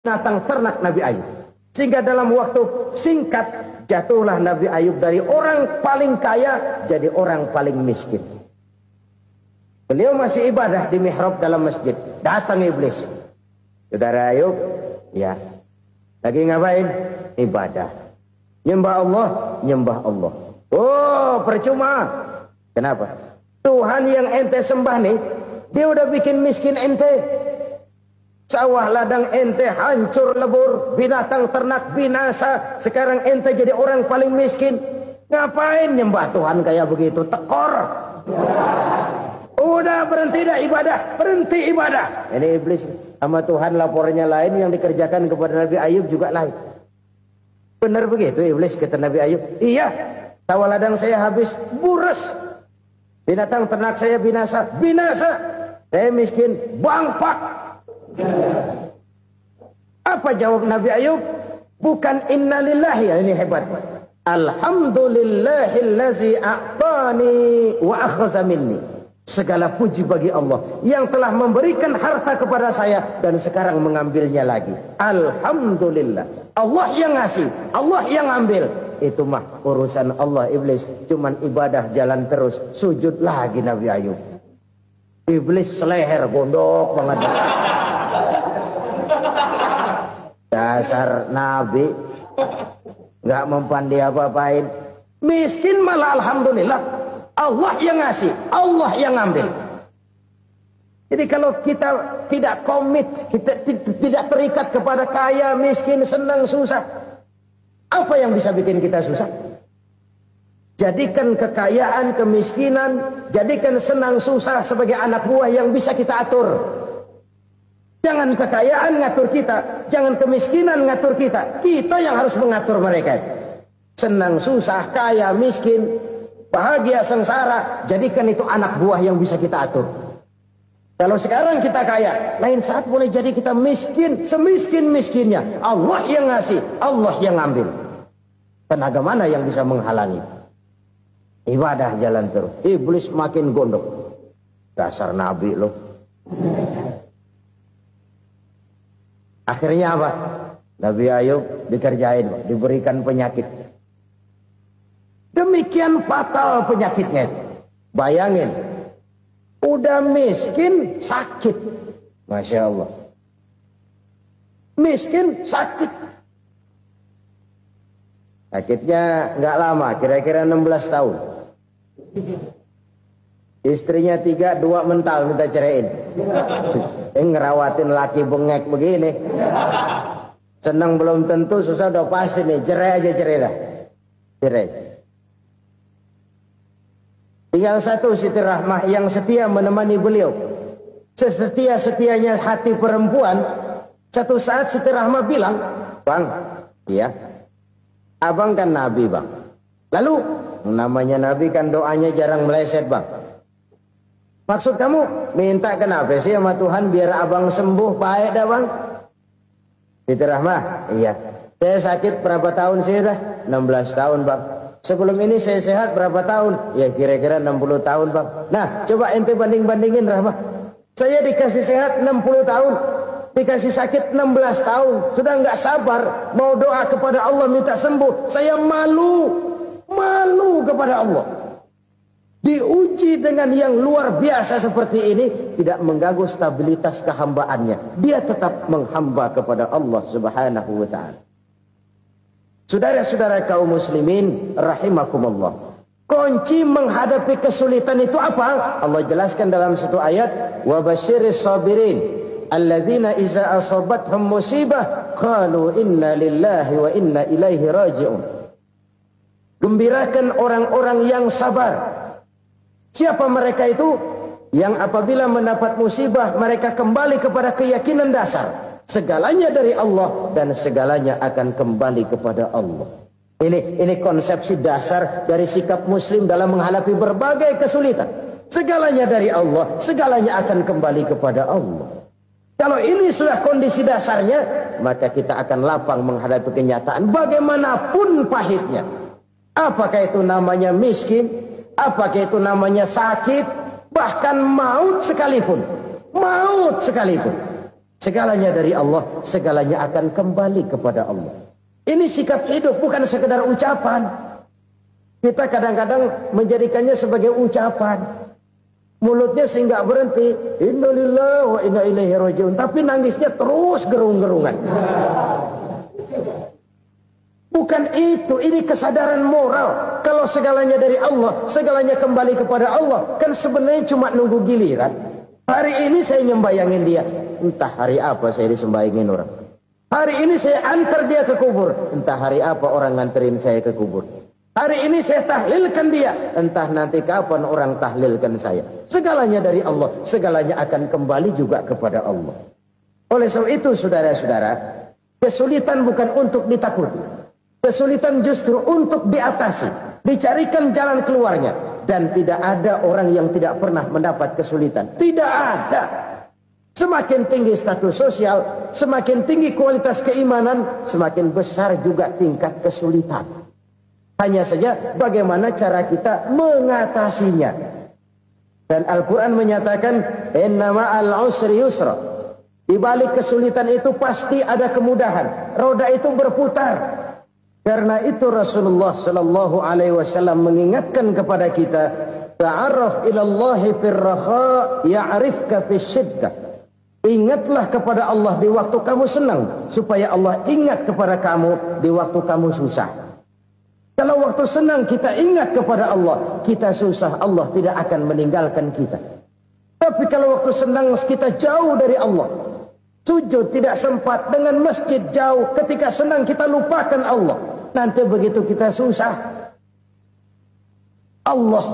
binatang ternak Nabi Ayub. Sehingga dalam waktu singkat jatuhlah Nabi Ayub dari orang paling kaya jadi orang paling miskin. Beliau masih ibadah di mihrab dalam masjid. Datang iblis. Saudara Ayub, ya. Lagi ngapain? Ibadah. Nyembah Allah, nyembah Allah. Oh, percuma. Kenapa? Tuhan yang ente sembah nih, dia udah bikin miskin ente. Sawah ladang ente hancur lebur, binatang ternak binasa. Sekarang ente jadi orang paling miskin. Ngapain nyembah Tuhan kayak begitu? Tekor. Udah berhenti dah ibadah, berhenti ibadah. Ini iblis sama Tuhan laporannya lain, yang dikerjakan kepada Nabi Ayub juga lain. Benar begitu iblis kata Nabi Ayub? Iya, sawah ladang saya habis, buras. Binatang ternak saya binasa, binasa. Saya miskin, bangpak. Apa jawab Nabi Ayub? Bukan innalillahi, ya ini hebat. Alhamdulillahillazi a'tani wa akhza minni. Segala puji bagi Allah yang telah memberikan harta kepada saya dan sekarang mengambilnya lagi. Alhamdulillah. Allah yang ngasih, Allah yang ambil. Itu mah urusan Allah. Iblis cuman ibadah jalan terus, sujud lagi Nabi Ayub. Iblis seleher gondok banget. Dasar Nabi nggak mempan dia apa-apain. Miskin malah alhamdulillah. Allah yang ngasih, Allah yang ngambil. Jadi kalau kita tidak komit, kita tidak terikat kepada kaya, miskin, senang, susah, apa yang bisa bikin kita susah? Jadikan kekayaan, kemiskinan, jadikan senang, susah sebagai anak buah yang bisa kita atur. Jangan kekayaan ngatur kita, jangan kemiskinan ngatur kita. Kita yang harus mengatur mereka. Senang, susah, kaya, miskin, bahagia, sengsara, jadikan itu anak buah yang bisa kita atur. Kalau sekarang kita kaya, lain saat boleh jadi kita miskin, semiskin-miskinnya. Allah yang ngasih, Allah yang ngambil. Tenaga mana yang bisa menghalangi? Ibadah jalan terus. Iblis makin gondok. Dasar Nabi loh. Akhirnya apa? Nabi Ayub dikerjain, diberikan penyakit. Demikian fatal penyakitnya. Bayangin, udah miskin, sakit. Masya Allah. Miskin, sakit. Sakitnya nggak lama, kira-kira 16 tahun. Istrinya 3, 2 mental minta ceraiin. Ngerawatin laki bengek begini. Senang belum tentu, susah udah pasti nih. Cerai aja, cerai dah. Cerai. Tinggal satu Siti Rahmah yang setia menemani beliau. Sesetia-setianya hati perempuan. Satu saat Siti Rahmah bilang, "Bang, iya, abang kan Nabi bang. Lalu namanya Nabi kan doanya jarang meleset bang. Maksud kamu minta kenapa sih sama Tuhan biar abang sembuh baik dah bang?" Siti Rahmah, iya. Saya sakit berapa tahun sih dah? 16 tahun bang. Sebelum ini saya sehat berapa tahun? Ya kira-kira 60 tahun bang. Nah coba ente banding-bandingin Rahmah. Saya dikasih sehat 60 tahun. Dikasih sakit 16 tahun. Sudah nggak sabar mau doa kepada Allah minta sembuh. Saya malu kepada Allah. Diuji dengan yang luar biasa seperti ini, tidak mengganggu stabilitas kehambaannya. Dia tetap menghamba kepada Allah Subhanahu wa ta'ala. Saudara-saudara kaum muslimin rahimakumullah. Kunci menghadapi kesulitan itu apa? Allah jelaskan dalam satu ayat, wa basyiris sabirin alladzina iza asabathum musibah qalu inna lillahi wa inna ilaihi raji'un. Gembirakan orang-orang yang sabar. Siapa mereka itu? Yang apabila mendapat musibah mereka kembali kepada keyakinan dasar. Segalanya dari Allah dan segalanya akan kembali kepada Allah. Ini konsepsi dasar dari sikap muslim dalam menghadapi berbagai kesulitan. Segalanya dari Allah, segalanya akan kembali kepada Allah. Kalau ini sudah kondisi dasarnya, maka kita akan lapang menghadapi kenyataan bagaimanapun pahitnya. Apakah itu namanya miskin? Apakah itu namanya sakit? Bahkan maut sekalipun. Maut sekalipun. Segalanya dari Allah, segalanya akan kembali kepada Allah. Ini sikap hidup, bukan sekedar ucapan. Kita kadang-kadang menjadikannya sebagai ucapan. Mulutnya sehingga berhenti, innalillahi wa inna ilaihi rajiun, tapi nangisnya terus gerung-gerungan. Bukan itu, ini kesadaran moral. Kalau segalanya dari Allah, segalanya kembali kepada Allah, kan sebenarnya cuma nunggu giliran. Hari ini saya nyembayangin dia, entah hari apa saya disembayangin orang. Hari ini saya antar dia ke kubur, entah hari apa orang nganterin saya ke kubur. Hari ini saya tahlilkan dia, entah nanti kapan orang tahlilkan saya. Segalanya dari Allah, segalanya akan kembali juga kepada Allah. Oleh sebab itu saudara-saudara, kesulitan bukan untuk ditakuti. Kesulitan justru untuk diatasi, dicarikan jalan keluarnya. Dan tidak ada orang yang tidak pernah mendapat kesulitan. Tidak ada. Semakin tinggi status sosial, semakin tinggi kualitas keimanan, semakin besar juga tingkat kesulitan. Hanya saja bagaimana cara kita mengatasinya. Dan Al-Quran menyatakan, inna ma'al usri yusra. Di balik kesulitan itu pasti ada kemudahan. Roda itu berputar. Karena itu Rasulullah sallallahu alaihi wasallam mengingatkan kepada kita, ta'arraf ila Allah fir raha ya'rifka fis syiddah. Ingatlah kepada Allah di waktu kamu senang, supaya Allah ingat kepada kamu di waktu kamu susah. Kalau waktu senang kita ingat kepada Allah, kita susah, Allah tidak akan meninggalkan kita. Tapi kalau waktu senang kita jauh dari Allah, sujud tidak sempat, dengan masjid jauh, ketika senang kita lupakan Allah. Nanti begitu kita susah, Allah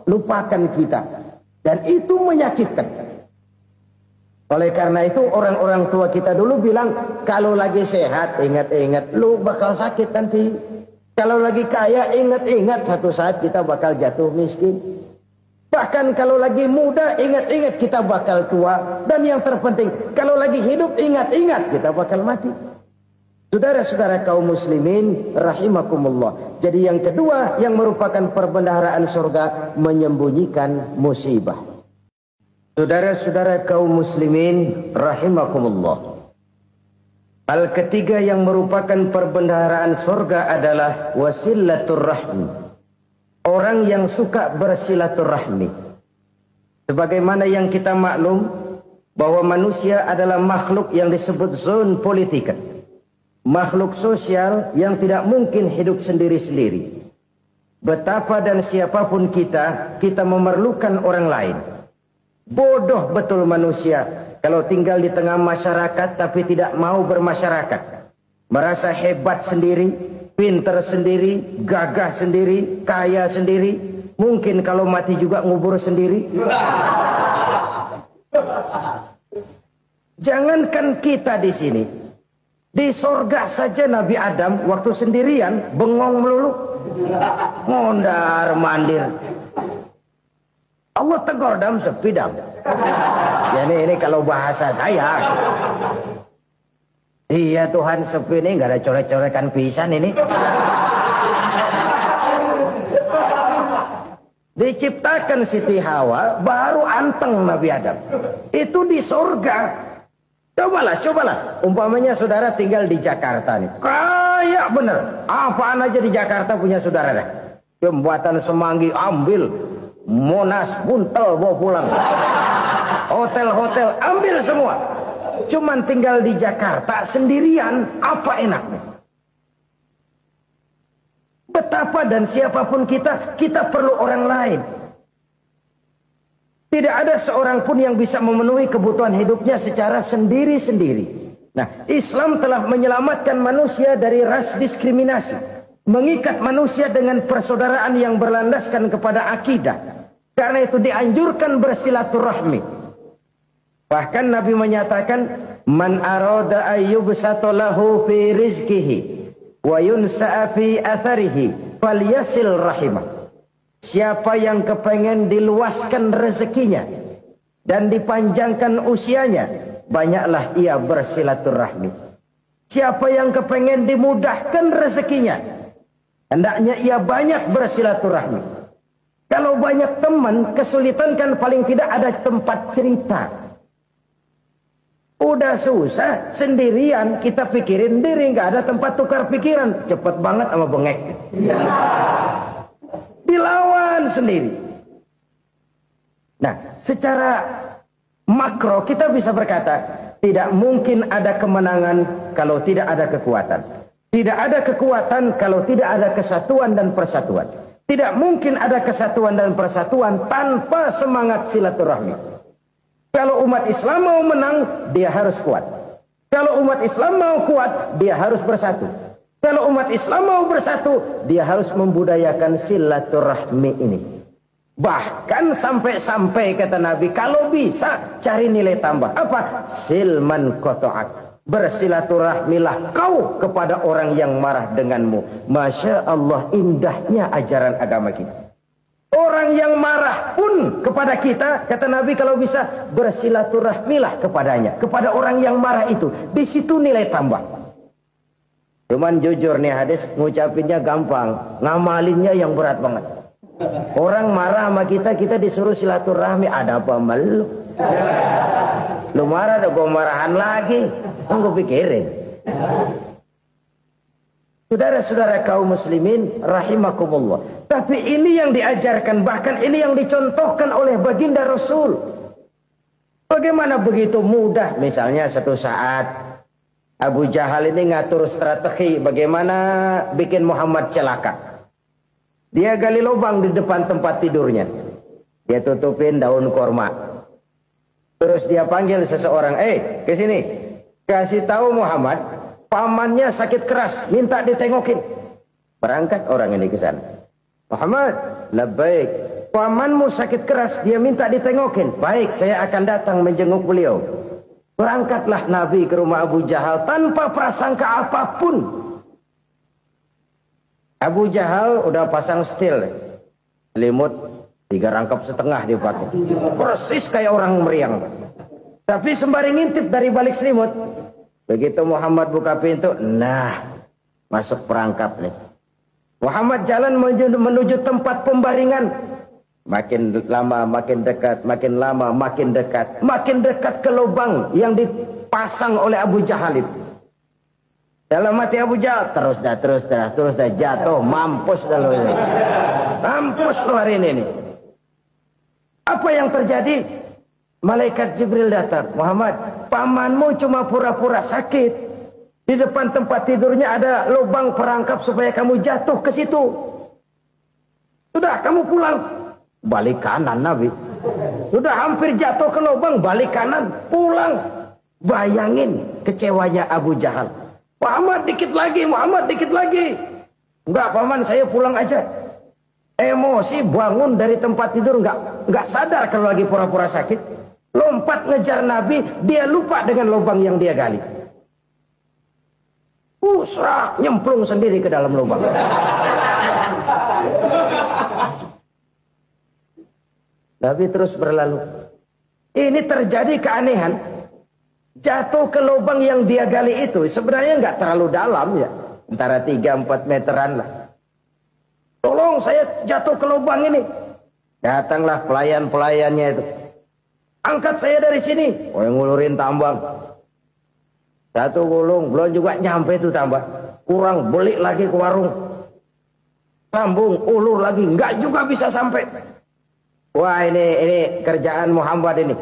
lupakan kita. Dan itu menyakitkan. Oleh karena itu orang-orang tua kita dulu bilang, kalau lagi sehat ingat-ingat lu bakal sakit nanti. Kalau lagi kaya ingat-ingat satu saat kita bakal jatuh miskin. Bahkan kalau lagi muda ingat-ingat kita bakal tua. Dan yang terpenting, kalau lagi hidup ingat-ingat kita bakal mati. Saudara-saudara kaum muslimin rahimakumullah. Jadi yang kedua yang merupakan perbendaharaan surga, menyembunyikan musibah. Saudara-saudara kaum muslimin rahimakumullah. Hal ketiga yang merupakan perbendaharaan surga adalah wasilatur rahmi. Orang yang suka bersilaturahmi. Sebagaimana yang kita maklum bahwa manusia adalah makhluk yang disebut zon politika. Makhluk sosial yang tidak mungkin hidup sendiri-sendiri. Betapa dan siapapun kita memerlukan orang lain. Bodoh betul manusia kalau tinggal di tengah masyarakat tapi tidak mau bermasyarakat. Merasa hebat sendiri, pinter sendiri, gagah sendiri, kaya sendiri. Mungkin kalau mati juga ngubur sendiri. Jangankan kita di sini, di sorga saja Nabi Adam waktu sendirian bengong melulu, mondar mandir. Allah tegur dam sepi dam. Ya ini kalau bahasa saya. Iya Tuhan sepi ini nggak ada coret-coretan pisan ini. Diciptakan Siti Hawa baru anteng Nabi Adam. Itu di sorga. Cobalah. Umpamanya saudara tinggal di Jakarta nih. Kayak bener. Apaan aja di Jakarta punya saudara dah. Jembatan Semanggi ambil. Monas Buntel bawa pulang. Hotel-hotel ambil semua. Cuman tinggal di Jakarta sendirian. Apa enaknya? Betapa dan siapapun kita perlu orang lain. Tidak ada seorang pun yang bisa memenuhi kebutuhan hidupnya secara sendiri-sendiri. Nah, Islam telah menyelamatkan manusia dari ras diskriminasi. Mengikat manusia dengan persaudaraan yang berlandaskan kepada akidah. Karena itu dianjurkan bersilaturahmi. Bahkan Nabi menyatakan, Man arada ayyubsata lahu fi rizkihi wa yunsa'a fi atharihi falyasil rahimah. Siapa yang kepengen diluaskan rezekinya dan dipanjangkan usianya, banyaklah ia bersilaturahmi. Siapa yang kepengen dimudahkan rezekinya, hendaknya ia banyak bersilaturahmi. Kalau banyak teman, kesulitan kan paling tidak ada tempat cerita. Udah susah sendirian kita pikirin diri, nggak ada tempat tukar pikiran, cepet banget sama bengek. Dilawan sendiri. Nah, secara makro kita bisa berkata, tidak mungkin ada kemenangan kalau tidak ada kekuatan. Tidak ada kekuatan kalau tidak ada kesatuan dan persatuan. Tidak mungkin ada kesatuan dan persatuan tanpa semangat silaturahmi. Kalau umat Islam mau menang, dia harus kuat. Kalau umat Islam mau kuat, dia harus bersatu. Kalau umat Islam mau bersatu, dia harus membudayakan silaturahmi ini. Bahkan sampai-sampai kata Nabi, kalau bisa cari nilai tambah. Apa? Silman koto'ak. Bersilaturahmilah kau kepada orang yang marah denganmu. Masya Allah, indahnya ajaran agama kita. Orang yang marah pun kepada kita, kata Nabi, kalau bisa bersilaturahmilah kepadanya, kepada orang yang marah itu. Di situ nilai tambah. Cuman jujur nih hadis, ngucapinnya gampang, ngamalinnya yang berat banget. Orang marah sama kita, kita disuruh silaturahmi, ada apa malu? Lu marah, ada gua marahan lagi. Tunggu pikirin. Saudara-saudara kaum muslimin rahimakumullah. Tapi ini yang diajarkan, bahkan ini yang dicontohkan oleh baginda Rasul. Bagaimana begitu mudah, misalnya satu saat Abu Jahal ini ngatur strategi bagaimana bikin Muhammad celaka. Dia gali lubang di depan tempat tidurnya. Dia tutupin daun korma. Terus dia panggil seseorang, ke sini. Kasih tahu Muhammad, pamannya sakit keras, minta ditengokin. Berangkat orang ini ke sana. Muhammad, labbaik. Pamanmu sakit keras, dia minta ditengokin. Baik, saya akan datang menjenguk beliau. Berangkatlah Nabi ke rumah Abu Jahal tanpa prasangka apapun. Abu Jahal udah pasang setil, selimut 3 rangkap setengah dipakai. Persis kayak orang meriang. Tapi sembari ngintip dari balik selimut, begitu Muhammad buka pintu, nah, masuk perangkap nih. Muhammad jalan menuju tempat pembaringan. Makin lama makin dekat, makin lama makin dekat. Makin dekat ke lubang yang dipasang oleh Abu Jahal itu. Dalam hati Abu Jahal, terus dah jatuh, mampus dah lo ini. Mampus lo hari ini. Apa yang terjadi? Malaikat Jibril datang. Muhammad, pamanmu cuma pura-pura sakit. Di depan tempat tidurnya ada lubang perangkap supaya kamu jatuh ke situ. Sudah, kamu pulang. Balik kanan Nabi. Sudah hampir jatuh ke lubang, balik kanan, pulang. Bayangin kecewanya Abu Jahal. Muhammad dikit lagi, Muhammad dikit lagi. Enggak, paman, saya pulang aja. Emosi bangun dari tempat tidur, enggak sadar kalau lagi pura-pura sakit. Lompat ngejar Nabi, dia lupa dengan lubang yang dia gali. Serak, nyemplung sendiri ke dalam lubang. Nabi terus berlalu. Ini terjadi keanehan. Jatuh ke lubang yang dia gali itu sebenarnya nggak terlalu dalam ya, antara 3-4 meteran lah. Tolong, saya jatuh ke lubang ini. Datanglah pelayan-pelayannya itu. Angkat saya dari sini. Oh, yang ngulurin tambang. Satu gulung, belum juga nyampe itu tambah. Kurang, beli lagi ke warung. Sambung, ulur lagi, nggak juga bisa sampai. Wah, ini kerjaan Muhammad ini.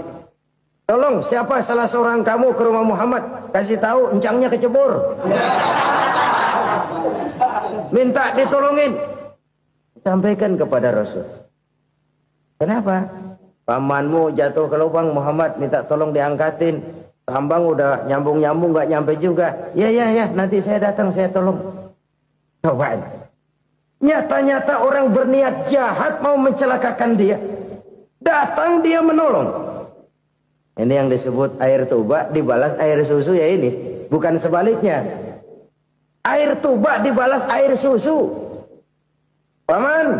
Tolong, siapa salah seorang kamu ke rumah Muhammad, kasih tahu encangnya kecebur. Minta ditolongin. Sampaikan kepada Rasul. Kenapa? Pamanmu jatuh ke lubang, Muhammad minta tolong diangkatin. Tambang udah nyambung-nyambung nggak nyampe juga. Ya, nanti saya datang, saya tolong. Coba. Nyata-nyata orang berniat jahat mau mencelakakan dia. Datang dia menolong. Ini yang disebut air tuba dibalas air susu ya ini. Bukan sebaliknya. Air tuba dibalas air susu. Paman,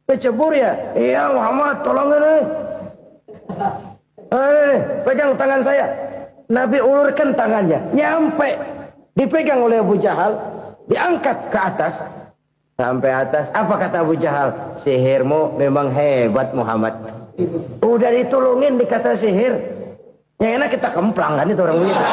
kecebur ya? Iya Muhammad, tolong ini. Pegang tangan saya. Nabi ulurkan tangannya, nyampe. Dipegang oleh Abu Jahal, diangkat ke atas. Sampai atas, apa kata Abu Jahal? Sihirmu memang hebat Muhammad. Udah ditolongin dikata sihir. Yang enak kita kemplang kan itu orang begitu.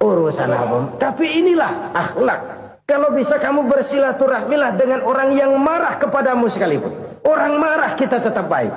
Urusan apa? Tapi inilah akhlak. Kalau bisa kamu bersilaturahmilah dengan orang yang marah kepadamu sekalipun. Orang marah kita tetap baik.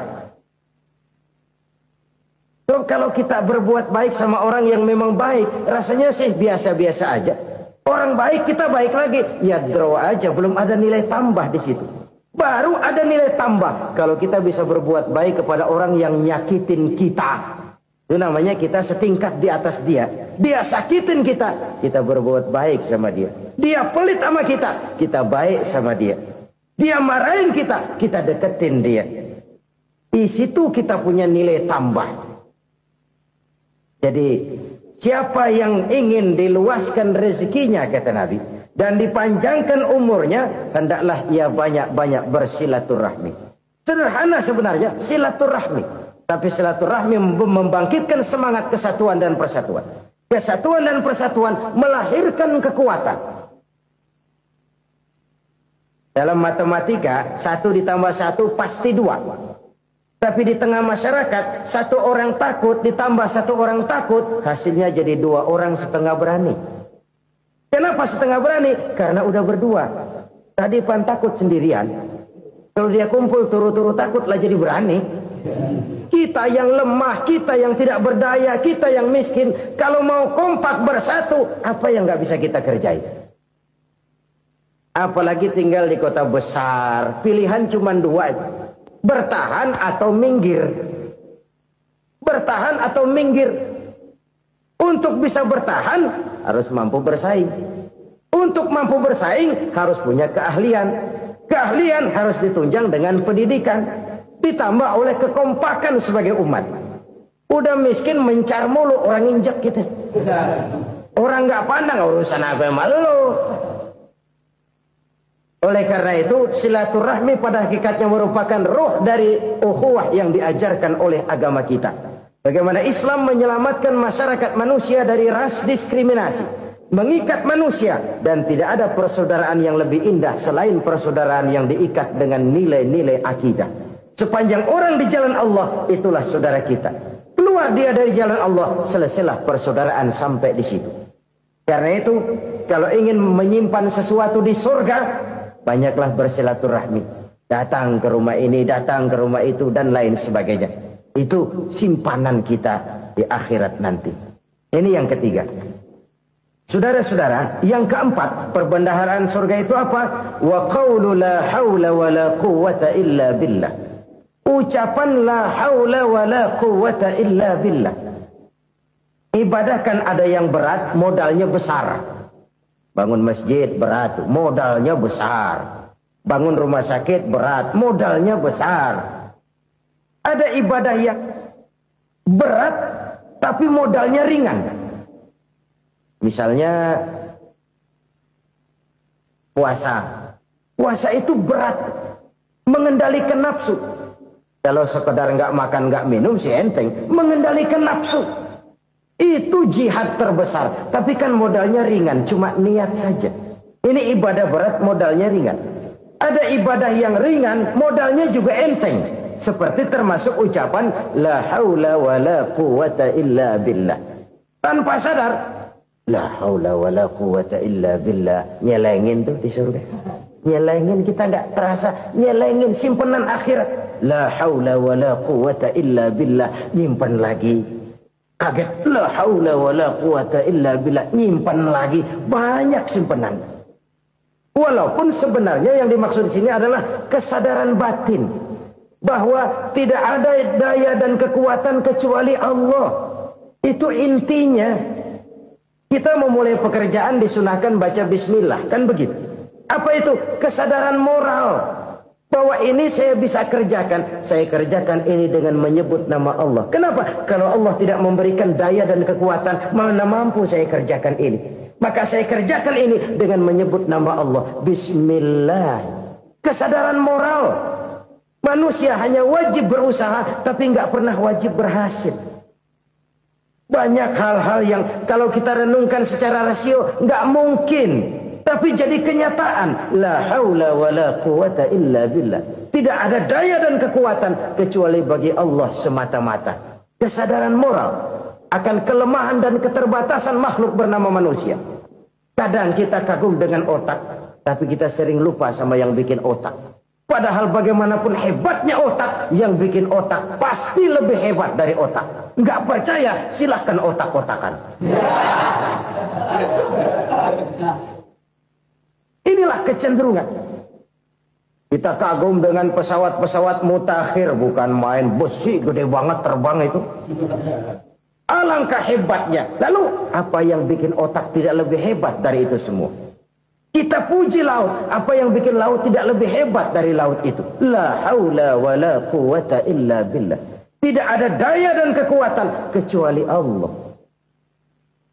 So, kalau kita berbuat baik sama orang yang memang baik, rasanya sih biasa-biasa aja. Orang baik kita baik lagi, ya draw aja, belum ada nilai tambah di situ. Baru ada nilai tambah kalau kita bisa berbuat baik kepada orang yang nyakitin kita. Itu namanya kita setingkat di atas dia. Dia sakitin kita, kita berbuat baik sama dia. Dia pelit sama kita, kita baik sama dia. Dia marahin kita, kita deketin dia. Di situ kita punya nilai tambah. Jadi siapa yang ingin diluaskan rezekinya, kata Nabi, dan dipanjangkan umurnya, hendaklah ia banyak-banyak bersilaturahmi. Sederhana sebenarnya silaturahmi. Tapi silaturahmi membangkitkan semangat kesatuan dan persatuan. Kesatuan dan persatuan melahirkan kekuatan. Dalam matematika, 1 ditambah 1 pasti 2. Tapi di tengah masyarakat, 1 orang takut ditambah 1 orang takut, hasilnya jadi 2 orang setengah berani. Kenapa setengah berani? Karena udah berdua. Tadi pan takut sendirian. Kalau dia kumpul turu-turu takutlah jadi berani. Kita yang lemah, kita yang tidak berdaya, kita yang miskin, kalau mau kompak bersatu, apa yang nggak bisa kita kerjain? Apalagi tinggal di kota besar, pilihan cuma 2, bertahan atau minggir. Bertahan atau minggir. Untuk bisa bertahan harus mampu bersaing. Untuk mampu bersaing harus punya keahlian. Keahlian harus ditunjang dengan pendidikan. Ditambah oleh kekompakan sebagai umat. Udah miskin mencar mulu, orang injek kita. Orang nggak pandang urusan apa malu. Oleh karena itu silaturahmi pada hakikatnya merupakan roh dari ukhuwah yang diajarkan oleh agama kita. Bagaimana Islam menyelamatkan masyarakat manusia dari ras diskriminasi, mengikat manusia, dan tidak ada persaudaraan yang lebih indah selain persaudaraan yang diikat dengan nilai-nilai akidah. Sepanjang orang di jalan Allah, itulah saudara kita. Keluar dia dari jalan Allah, selesailah persaudaraan sampai di situ. Karena itu, kalau ingin menyimpan sesuatu di surga, banyaklah bersilaturahmi. Datang ke rumah ini, datang ke rumah itu, dan lain sebagainya. Itu simpanan kita di akhirat nanti. Ini yang ketiga. Saudara-saudara, yang keempat, perbendaharaan surga itu apa? Wa qawlu la hawla wa la quwwata illa billah. Ucapan la haula wa la quwwata illa billah. Ibadah kan ada yang berat, modalnya besar. Bangun masjid berat, modalnya besar. Bangun rumah sakit berat, modalnya besar. Ada ibadah yang berat tapi modalnya ringan. Misalnya puasa. Puasa itu berat, mengendalikan nafsu. Kalau sekedar nggak makan nggak minum sih enteng, mengendalikan nafsu itu jihad terbesar. Tapi kan modalnya ringan, cuma niat saja. Ini ibadah berat, modalnya ringan. Ada ibadah yang ringan, modalnya juga enteng. Seperti termasuk ucapan la haula wa la quwwata illa billah. Tanpa sadar, la haula wa la quwwata illa billah, nyelengin tuh di surga. Nyelengin, kita nggak terasa, nyelengin simpenan akhirat. La haula wa la quwwata illa billah, nyimpan lagi. Kaget, la haula wa la quwwata illa billah, nyimpan lagi. Banyak simpenan. Walaupun sebenarnya yang dimaksud di sini adalah kesadaran batin bahwa tidak ada daya dan kekuatan kecuali Allah. Itu intinya. Kita memulai pekerjaan disunahkan baca bismillah, kan begitu? Apa itu? Kesadaran moral. Bahwa ini saya bisa kerjakan. Saya kerjakan ini dengan menyebut nama Allah. Kenapa? Kalau Allah tidak memberikan daya dan kekuatan, mana mampu saya kerjakan ini. Maka saya kerjakan ini dengan menyebut nama Allah. Bismillah. Kesadaran moral. Manusia hanya wajib berusaha, tapi nggak pernah wajib berhasil. Banyak hal-hal yang kalau kita renungkan secara rasio nggak mungkin. Tapi jadi kenyataan. La haula wa la quwwata illa billah. Tidak ada daya dan kekuatan kecuali bagi Allah semata-mata. Kesadaran moral akan kelemahan dan keterbatasan makhluk bernama manusia. Kadang kita kagum dengan otak, tapi kita sering lupa sama yang bikin otak. Padahal bagaimanapun hebatnya otak, yang bikin otak pasti lebih hebat dari otak. Nggak percaya, silahkan otak-otakan. Inilah kecenderungan. Kita kagum dengan pesawat-pesawat mutakhir, bukan main, besi gede banget terbang itu. Alangkah hebatnya. Lalu apa yang bikin otak tidak lebih hebat dari itu semua? Kita puji laut. Apa yang bikin laut tidak lebih hebat dari laut itu? La haula wa la quwata illa billah. Tidak ada daya dan kekuatan kecuali Allah.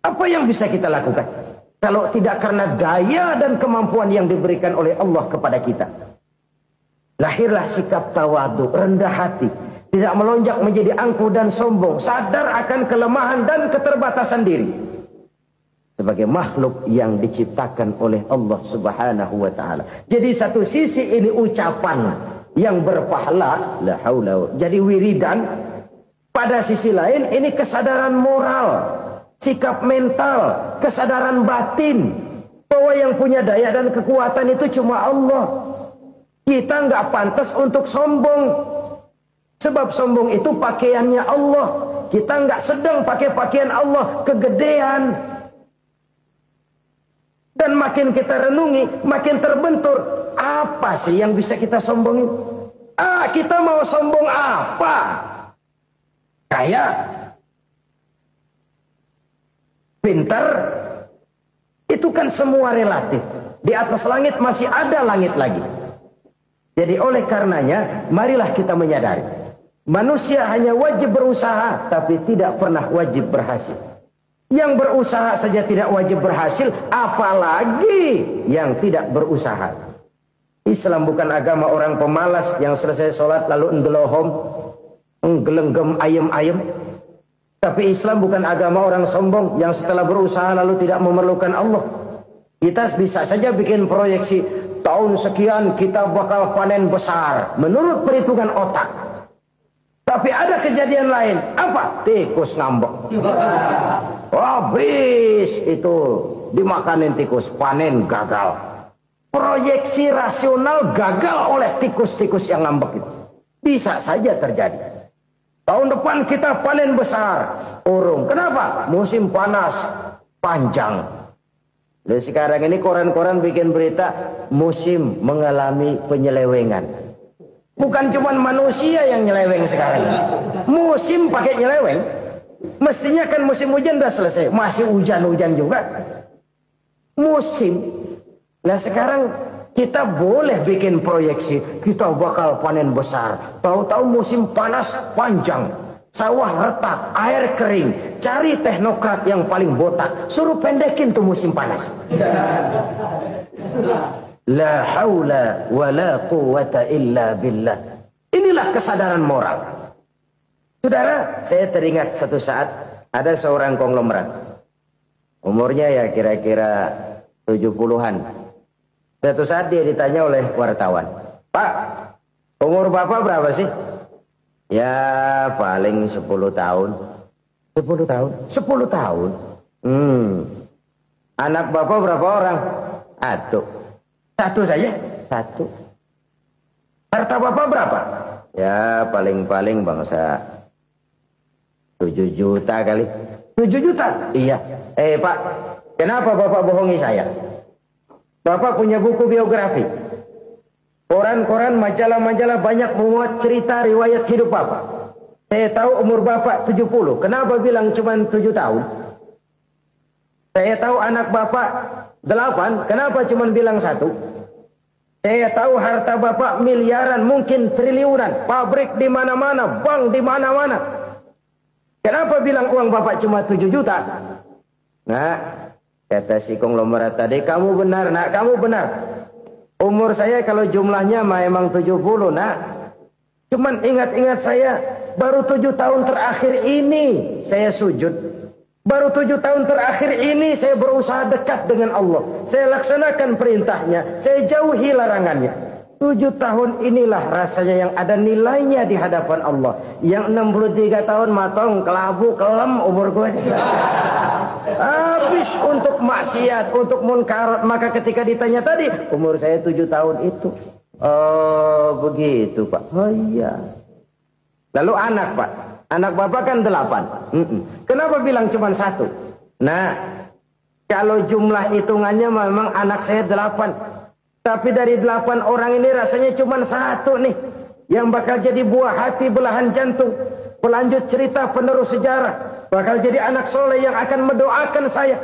Apa yang bisa kita lakukan kalau tidak karena daya dan kemampuan yang diberikan oleh Allah kepada kita? Lahirlah sikap tawadu, rendah hati, tidak melonjak menjadi angkuh dan sombong, sadar akan kelemahan dan keterbatasan diri sebagai makhluk yang diciptakan oleh Allah Subhanahu wa taala. Jadi satu sisi ini ucapan yang berpahala, la haula, jadi wiridan. Pada sisi lain ini kesadaran moral, sikap mental, kesadaran batin bahwa yang punya daya dan kekuatan itu cuma Allah. Kita nggak pantas untuk sombong, sebab sombong itu pakaiannya Allah. Kita nggak sedang pakai pakaian Allah, kegedean. Dan makin kita renungi, makin terbentur. Apa sih yang bisa kita sombongin? Kita mau sombong apa? Kaya, pintar, itu kan semua relatif. Di atas langit masih ada langit lagi. Jadi oleh karenanya, marilah kita menyadari. Manusia hanya wajib berusaha, tapi tidak pernah wajib berhasil. Yang berusaha saja tidak wajib berhasil, apalagi yang tidak berusaha. Islam bukan agama orang pemalas yang selesai sholat lalu ngelohom, nggelenggem ayem-ayem. Tapi Islam bukan agama orang sombong yang setelah berusaha lalu tidak memerlukan Allah. Kita bisa saja bikin proyeksi, tahun sekian kita bakal panen besar menurut perhitungan otak. Tapi ada kejadian lain. Apa? Tikus ngambek. Habis itu dimakanin tikus, panen gagal. Proyeksi rasional gagal oleh tikus-tikus yang ngambek itu. Bisa saja terjadi. Tahun depan kita panen besar, urung. Kenapa? Musim panas panjang. Dan sekarang ini koran-koran bikin berita musim mengalami penyelewengan. Bukan cuma manusia yang nyeleweng sekarang. Musim pakai nyeleweng. Mestinya kan musim hujan udah selesai. Masih hujan-hujan juga. Musim. Nah sekarang kita boleh bikin proyeksi. Kita bakal panen besar. Tahu-tahu musim panas panjang. Sawah retak, air kering. Cari teknokrat yang paling botak. Suruh pendekin tuh musim panas. La haula wa la quwata illa billah. Inilah kesadaran moral. Saudara, saya teringat satu saat ada seorang konglomerat. Umurnya ya kira-kira 70-an. Satu saat dia ditanya oleh wartawan, "Pak, umur Bapak berapa sih?" "Ya paling 10 tahun." 10 tahun? 10 tahun? Anak Bapak berapa orang? Aduh. Satu saja? Satu. Harta Bapak berapa? Ya paling-paling bangsa 7 juta kali. 7 juta? Iya. Pak, kenapa Bapak bohongi saya? Bapak punya buku biografi. Koran-koran, majalah-majalah banyak memuat cerita riwayat hidup Bapak. Saya tahu umur Bapak 70. Kenapa bilang cuma 7 tahun? Saya tahu anak Bapak 8. Kenapa cuma bilang 1? Saya tahu harta Bapak miliaran, mungkin triliunan. Pabrik di mana-mana, bank di mana-mana. Kenapa bilang uang Bapak cuma 7 juta? Nah, kata si konglomerat tadi, kamu benar, nak, kamu benar. Umur saya kalau jumlahnya memang 70, nak. Cuman ingat-ingat saya, baru 7 tahun terakhir ini saya sujud. Baru 7 tahun terakhir ini saya berusaha dekat dengan Allah. Saya laksanakan perintahnya, saya jauhi larangannya. 7 tahun inilah rasanya yang ada nilainya di hadapan Allah. Yang 63 tahun matong, kelabu, kelem umur gue. Habis untuk maksiat, untuk munkarat. Maka ketika ditanya tadi, umur saya 7 tahun itu. Oh begitu Pak. Oh iya. Lalu anak Pak. Anak Bapak kan 8. Kenapa bilang cuma 1? Nah, kalau jumlah hitungannya memang anak saya 8. Tapi dari 8 orang ini rasanya cuma 1 nih yang bakal jadi buah hati, belahan jantung, pelanjut cerita, penerus sejarah, bakal jadi anak soleh yang akan mendoakan saya.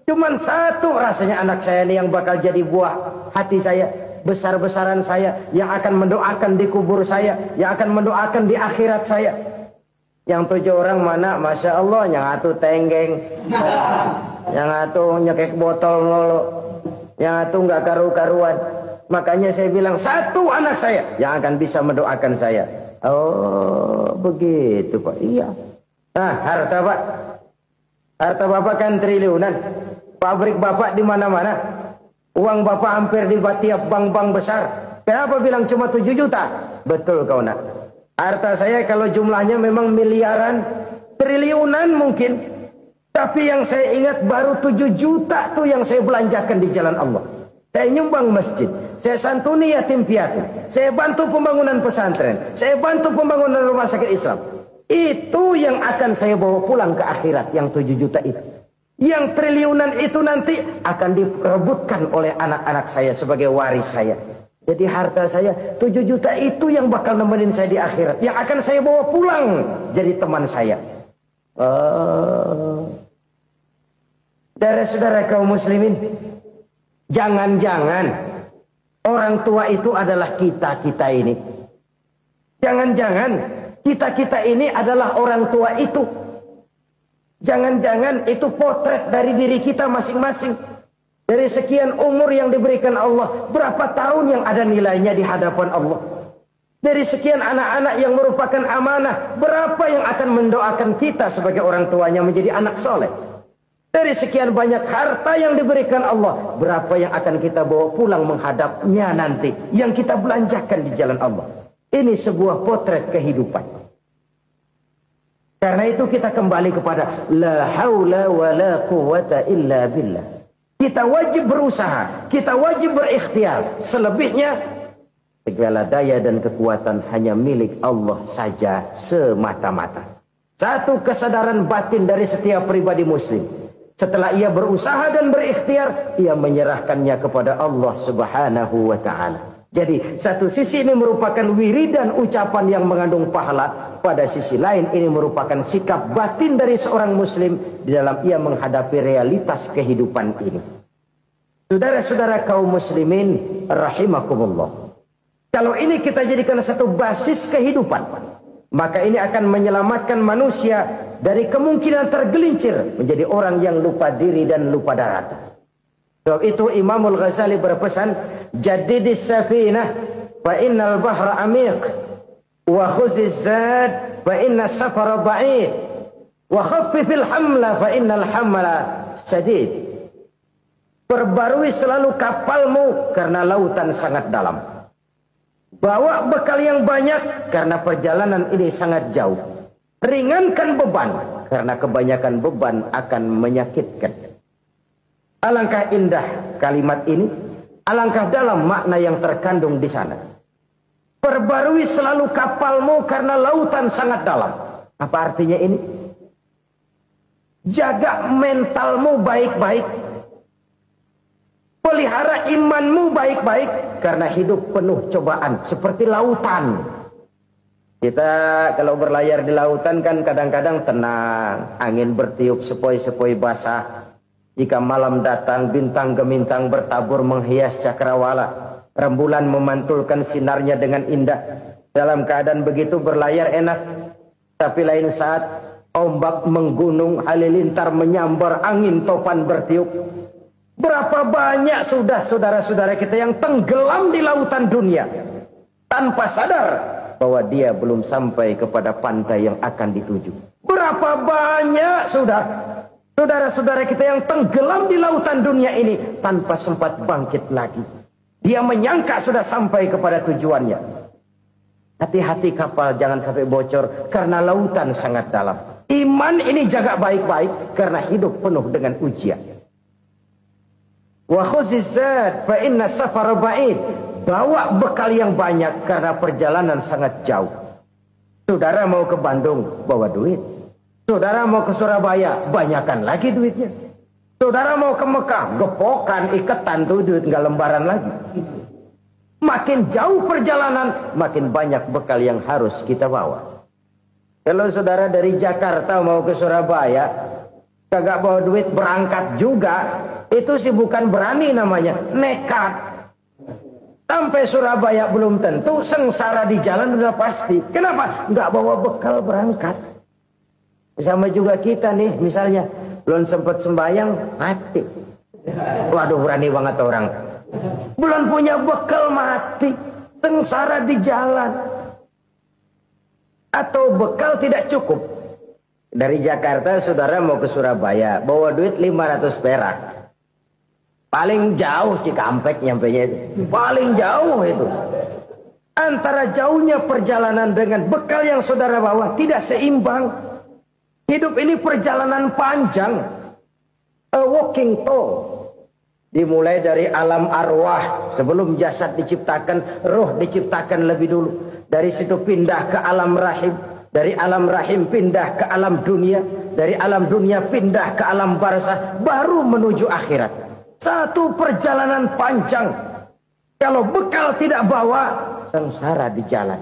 Cuma 1 rasanya anak saya ini yang bakal jadi buah hati saya, besar-besaran saya, yang akan mendoakan di kubur saya, yang akan mendoakan di akhirat saya. Yang 7 orang mana? Masya Allah, yang satu tenggeng, yang satu nyekek botol lolo, yang itu nggak karu-karuan. Makanya saya bilang 1 anak saya yang akan bisa mendoakan saya. Oh begitu Pak. Iya. Nah harta Pak, harta Bapak kan triliunan. Pabrik Bapak di mana-mana. Uang Bapak hampir di tiap bank-bank besar. Kenapa bilang cuma 7 juta? Betul kau nak. Harta saya kalau jumlahnya memang miliaran, triliunan mungkin. Tapi yang saya ingat baru 7 juta tuh yang saya belanjakan di jalan Allah. Saya nyumbang masjid, saya santuni yatim piatu, saya bantu pembangunan pesantren, saya bantu pembangunan rumah sakit Islam. Itu yang akan saya bawa pulang ke akhirat, yang 7 juta itu. Yang triliunan itu nanti akan diperebutkan oleh anak-anak saya sebagai waris saya. Jadi harta saya 7 juta itu yang bakal nemenin saya di akhirat, yang akan saya bawa pulang jadi teman saya. Saudara-saudara kaum muslimin, jangan-jangan orang tua itu adalah kita-kita ini. Jangan-jangan kita-kita ini adalah orang tua itu. Jangan-jangan itu potret dari diri kita masing-masing. Dari sekian umur yang diberikan Allah, berapa tahun yang ada nilainya di hadapan Allah. Dari sekian anak-anak yang merupakan amanah, berapa yang akan mendoakan kita sebagai orang tuanya menjadi anak soleh. Dari sekian banyak harta yang diberikan Allah, berapa yang akan kita bawa pulang menghadapnya nanti, yang kita belanjakan di jalan Allah. Ini sebuah potret kehidupan. Karena itu kita kembali kepada la haula wa la quwata illa billah. Kita wajib berusaha, kita wajib berikhtiar. Selebihnya segala daya dan kekuatan hanya milik Allah saja semata-mata. Satu kesadaran batin dari setiap pribadi muslim. Setelah ia berusaha dan berikhtiar, ia menyerahkannya kepada Allah Subhanahu wa ta'ala. Jadi satu sisi ini merupakan wiridan ucapan yang mengandung pahala. Pada sisi lain ini merupakan sikap batin dari seorang muslim di dalam ia menghadapi realitas kehidupan ini. Saudara-saudara kaum muslimin rahimakumullah. Kalau ini kita jadikan satu basis kehidupan, maka ini akan menyelamatkan manusia dari kemungkinan tergelincir menjadi orang yang lupa diri dan lupa darat. Sebab itu Imamul Ghazali berpesan, jadidis safinah fa innal bahra amiq wa khuziz zad fa inna safara ba'id wa khaffifil hamla fa innal hamla sadid. Perbarui selalu kapalmu karena lautan sangat dalam. Bawa bekal yang banyak karena perjalanan ini sangat jauh. Ringankan beban karena kebanyakan beban akan menyakitkan. Alangkah indah kalimat ini, alangkah dalam makna yang terkandung di sana. Perbarui selalu kapalmu karena lautan sangat dalam. Apa artinya ini? Jaga mentalmu baik-baik. Pelihara imanmu baik-baik karena hidup penuh cobaan seperti lautan. Kita kalau berlayar di lautan kan kadang-kadang tenang, angin bertiup sepoi-sepoi basah. Jika malam datang bintang gemintang bertabur menghias cakrawala, rembulan memantulkan sinarnya dengan indah. Dalam keadaan begitu berlayar enak, tapi lain saat ombak menggunung, halilintar menyambar, angin topan bertiup. Berapa banyak sudah saudara-saudara kita yang tenggelam di lautan dunia tanpa sadar bahwa dia belum sampai kepada pantai yang akan dituju. Berapa banyak sudah saudara-saudara kita yang tenggelam di lautan dunia ini tanpa sempat bangkit lagi. Dia menyangka sudah sampai kepada tujuannya. Hati-hati kapal jangan sampai bocor karena lautan sangat dalam. Iman ini jaga baik-baik karena hidup penuh dengan ujian. Wa khuzizat fa inna safara ba'id. Bawa bekal yang banyak karena perjalanan sangat jauh. Saudara mau ke Bandung, bawa duit. Saudara mau ke Surabaya, banyakan lagi duitnya. Saudara mau ke Mekah, gepokan, iketan tuh duit, nggak lembaran lagi. Makin jauh perjalanan, makin banyak bekal yang harus kita bawa. Kalau saudara dari Jakarta mau ke Surabaya, kagak bawa duit berangkat juga, itu sih bukan berani namanya, nekat. Sampai Surabaya belum tentu, sengsara di jalan udah pasti. Kenapa? Nggak bawa bekal berangkat. Sama juga kita nih, misalnya belum sempat sembahyang, mati. Waduh, berani banget orang. Belum punya bekal, mati. Sengsara di jalan. Atau bekal tidak cukup. Dari Jakarta saudara mau ke Surabaya, bawa duit 500 perak. Paling jauh Cikampek nyampenya itu. Paling jauh itu. Antara jauhnya perjalanan dengan bekal yang saudara bawa tidak seimbang. Hidup ini perjalanan panjang. A walking tour. Dimulai dari alam arwah. Sebelum jasad diciptakan, roh diciptakan lebih dulu. Dari situ pindah ke alam rahim. Dari alam rahim pindah ke alam dunia. Dari alam dunia pindah ke alam barzah. Baru menuju akhirat. Satu perjalanan panjang. Kalau bekal tidak bawa, sengsara di jalan.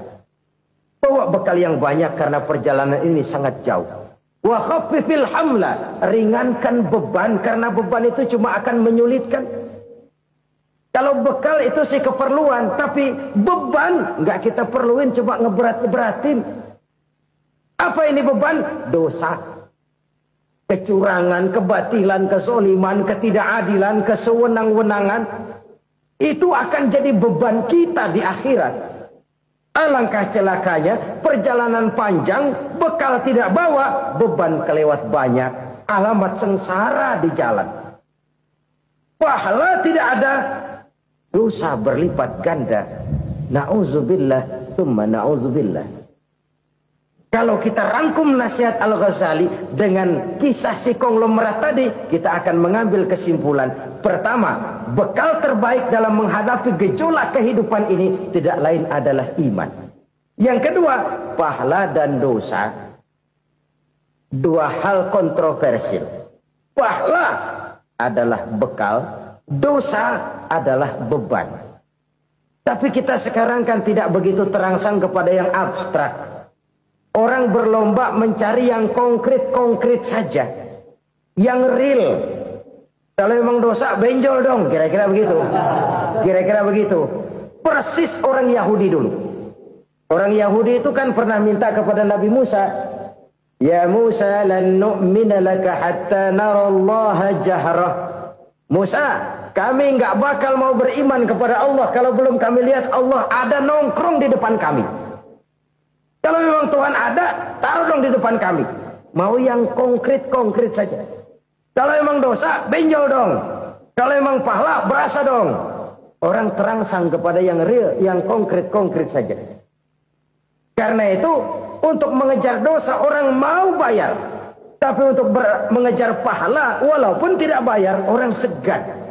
Bawa bekal yang banyak karena perjalanan ini sangat jauh. Wa khaffifil hamla, ringankan beban karena beban itu cuma akan menyulitkan. Kalau bekal itu sih keperluan, tapi beban nggak kita perluin, cuma ngeberat-beratin. Apa ini beban? Dosa, kecurangan, kebatilan, kezoliman, ketidakadilan, kesewenang-wenangan. Itu akan jadi beban kita di akhirat. Alangkah celakanya, perjalanan panjang, bekal tidak bawa, beban kelewat banyak, alamat sengsara di jalan. Pahala tidak ada, dosa berlipat ganda. Na'udzubillah, summa na'udzubillah. Kalau kita rangkum nasihat Al-Ghazali dengan kisah si konglomerat tadi, kita akan mengambil kesimpulan. Pertama, bekal terbaik dalam menghadapi gejolak kehidupan ini tidak lain adalah iman. Yang kedua, pahala dan dosa. Dua hal kontroversial. Pahala adalah bekal, dosa adalah beban. Tapi kita sekarang kan tidak begitu terangsang kepada yang abstrak. Orang berlomba mencari yang konkret-konkret saja. Yang real. Kalau memang dosa, benjol dong. Kira-kira begitu. Kira-kira begitu. Persis orang Yahudi dulu. Orang Yahudi itu kan pernah minta kepada Nabi Musa. Ya Musa, lan nu'mina laka hatta narallaha jahrah. Musa, kami nggak bakal mau beriman kepada Allah kalau belum kami lihat Allah ada nongkrong di depan kami. Kalau memang Tuhan ada, taruh dong di depan kami. Mau yang konkret-konkret saja. Kalau memang dosa, benjol dong. Kalau memang pahala, berasa dong. Orang terangsang kepada yang real, yang konkret-konkret saja. Karena itu, untuk mengejar dosa, orang mau bayar. Tapi untuk mengejar pahala, walaupun tidak bayar, orang segan.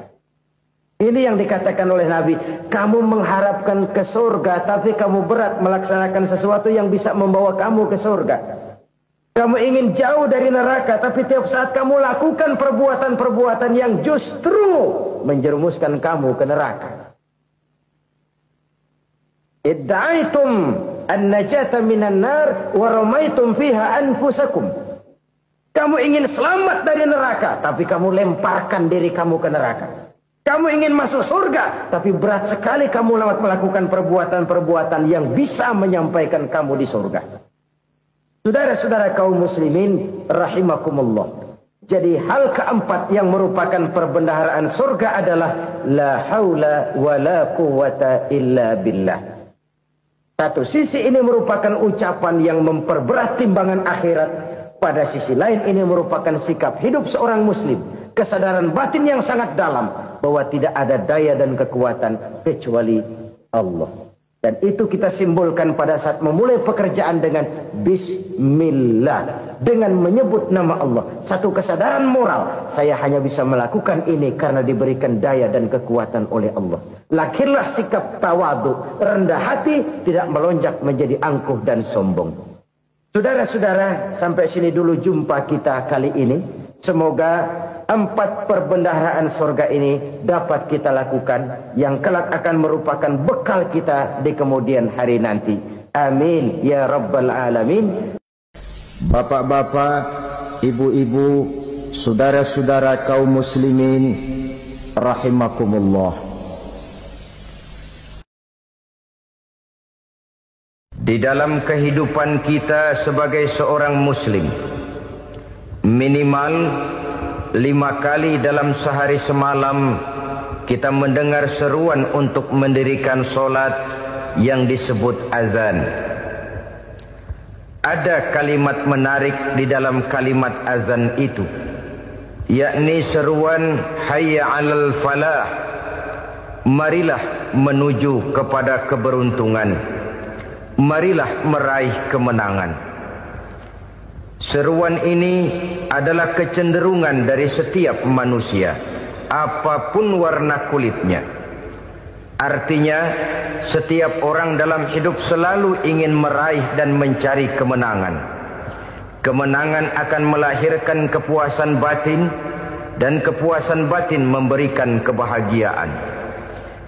Ini yang dikatakan oleh Nabi, kamu mengharapkan ke surga, tapi kamu berat melaksanakan sesuatu yang bisa membawa kamu ke surga. Kamu ingin jauh dari neraka, tapi tiap saat kamu lakukan perbuatan-perbuatan yang justru menjerumuskan kamu ke neraka. Idda'aitum an-najata minan nar wa ramaitum fiha anfusakum. Kamu ingin selamat dari neraka, tapi kamu lemparkan diri kamu ke neraka. Kamu ingin masuk surga, tapi berat sekali kamu melakukan perbuatan-perbuatan yang bisa menyampaikan kamu di surga. Saudara-saudara kaum muslimin, rahimakumullah. Jadi hal keempat yang merupakan perbendaharaan surga adalah la haula wa la quwata illa billah. Satu sisi ini merupakan ucapan yang memperberat timbangan akhirat. Pada sisi lain ini merupakan sikap hidup seorang muslim. Kesadaran batin yang sangat dalam bahwa tidak ada daya dan kekuatan kecuali Allah. Dan itu kita simbolkan pada saat memulai pekerjaan dengan Bismillah, dengan menyebut nama Allah. Satu kesadaran moral, saya hanya bisa melakukan ini karena diberikan daya dan kekuatan oleh Allah. Lahirlah sikap tawadu, rendah hati, tidak melonjak menjadi angkuh dan sombong. Saudara-saudara, sampai sini dulu jumpa kita kali ini. Semoga 4 perbendaharaan surga ini dapat kita lakukan, yang kelak akan merupakan bekal kita di kemudian hari nanti. Amin ya rabbal alamin. Bapak-bapak, ibu-ibu, saudara-saudara kaum muslimin rahimakumullah. Di dalam kehidupan kita sebagai seorang muslim, minimal 5 kali dalam sehari semalam kita mendengar seruan untuk mendirikan solat yang disebut azan. Ada kalimat menarik di dalam kalimat azan itu, yakni seruan hayya 'alal falah, marilah menuju kepada keberuntungan, marilah meraih kemenangan. Seruan ini adalah kecenderungan dari setiap manusia, apapun warna kulitnya. Artinya, setiap orang dalam hidup selalu ingin meraih dan mencari kemenangan. Kemenangan akan melahirkan kepuasan batin, dan kepuasan batin memberikan kebahagiaan.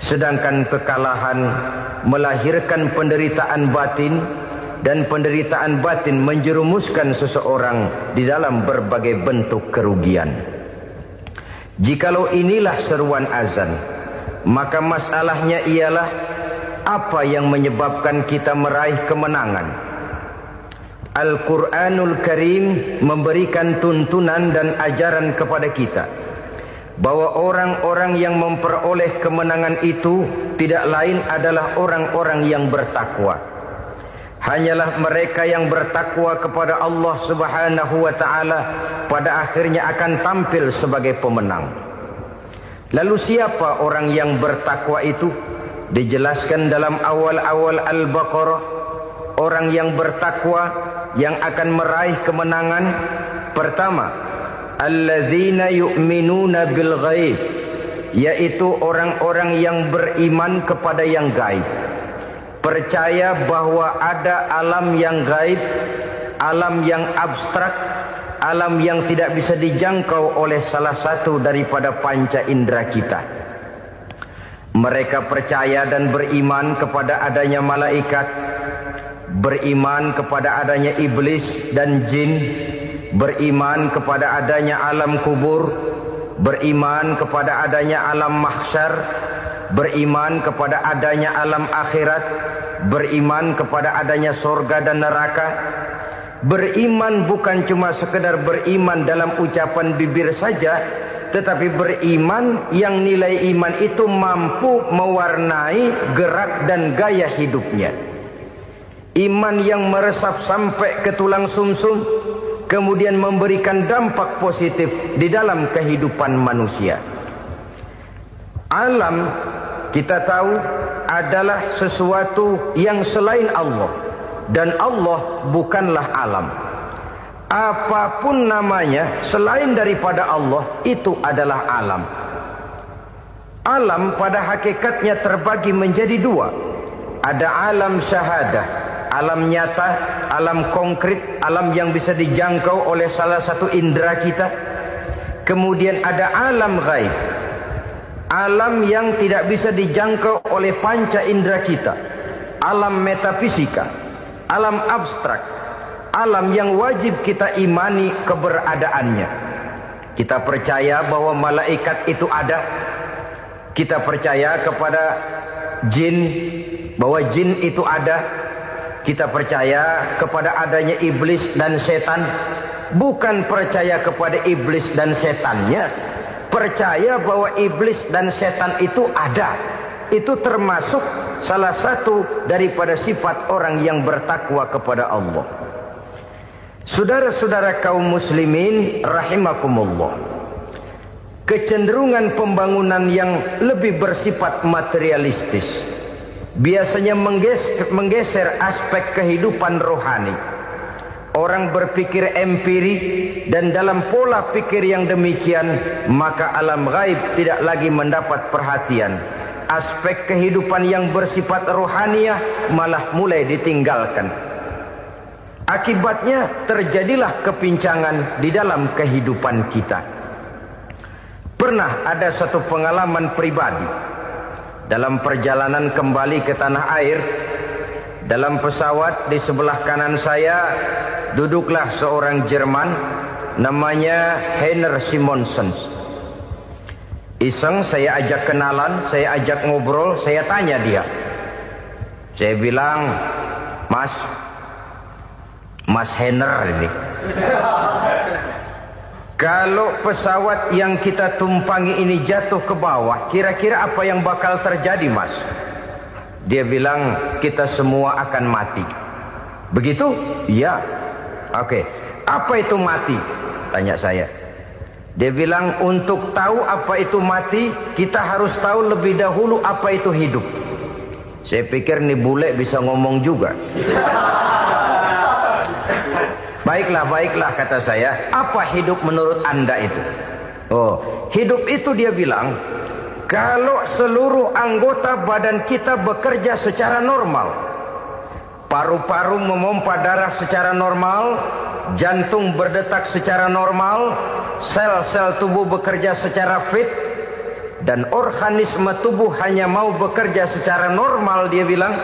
Sedangkan kekalahan melahirkan penderitaan batin, dan penderitaan batin menjerumuskan seseorang di dalam berbagai bentuk kerugian. Jikalau inilah seruan azan, maka masalahnya ialah apa yang menyebabkan kita meraih kemenangan. Al-Quranul Karim memberikan tuntunan dan ajaran kepada kita bahwa orang-orang yang memperoleh kemenangan itu tidak lain adalah orang-orang yang bertakwa. Hanyalah mereka yang bertakwa kepada Allah Subhanahu wa ta'ala pada akhirnya akan tampil sebagai pemenang. Lalu siapa orang yang bertakwa itu? Dijelaskan dalam awal-awal Al-Baqarah, orang yang bertakwa yang akan meraih kemenangan. Pertama, allazina yu'minuna bil ghaib, yaitu orang-orang yang beriman kepada yang gaib. Percaya bahwa ada alam yang gaib, alam yang abstrak, alam yang tidak bisa dijangkau oleh salah satu daripada panca indera kita. Mereka percaya dan beriman kepada adanya malaikat, beriman kepada adanya iblis dan jin, beriman kepada adanya alam kubur, beriman kepada adanya alam mahsyar, beriman kepada adanya alam akhirat, beriman kepada adanya surga dan neraka. Beriman bukan cuma sekedar beriman dalam ucapan bibir saja, tetapi beriman yang nilai iman itu mampu mewarnai gerak dan gaya hidupnya. Iman yang meresap sampai ke tulang sumsum, kemudian memberikan dampak positif di dalam kehidupan manusia. Alam, kita tahu, adalah sesuatu yang selain Allah, dan Allah bukanlah alam. Apapun namanya selain daripada Allah, itu adalah alam. Alam pada hakikatnya terbagi menjadi 2. Ada alam syahadah, alam nyata, alam konkret, alam yang bisa dijangkau oleh salah satu indera kita. Kemudian ada alam ghaib, alam yang tidak bisa dijangkau oleh panca indera kita, alam metafisika, alam abstrak, alam yang wajib kita imani keberadaannya. Kita percaya bahwa malaikat itu ada, kita percaya kepada jin, bahwa jin itu ada, kita percaya kepada adanya iblis dan setan. Bukan percaya kepada iblis dan setannya, percaya bahwa iblis dan setan itu ada. Itu termasuk salah satu daripada sifat orang yang bertakwa kepada Allah. Saudara-saudara kaum muslimin rahimakumullah, kecenderungan pembangunan yang lebih bersifat materialistis biasanya menggeser aspek kehidupan rohani. Orang berpikir empiri, dan dalam pola pikir yang demikian maka alam gaib tidak lagi mendapat perhatian. Aspek kehidupan yang bersifat rohaniah malah mulai ditinggalkan. Akibatnya terjadilah kepincangan di dalam kehidupan kita. Pernah ada satu pengalaman pribadi dalam perjalanan kembali ke tanah air. Dalam pesawat di sebelah kanan saya duduklah seorang Jerman namanya Heiner Simonsen. Iseng saya ajak kenalan, saya ajak ngobrol, saya tanya dia. Saya bilang, Mas Heiner ini, kalau pesawat yang kita tumpangi ini jatuh ke bawah, kira-kira apa yang bakal terjadi, Mas? Dia bilang, kita semua akan mati. Begitu? Iya. Oke. Apa itu mati? Tanya saya. Dia bilang, untuk tahu apa itu mati, kita harus tahu lebih dahulu apa itu hidup. Saya pikir nih bule bisa ngomong juga. Baiklah kata saya. Apa hidup menurut Anda itu? Oh, hidup itu dia bilang, kalau seluruh anggota badan kita bekerja secara normal, paru-paru memompa darah secara normal, jantung berdetak secara normal, sel-sel tubuh bekerja secara fit, dan organisme tubuh hanya mau bekerja secara normal, dia bilang,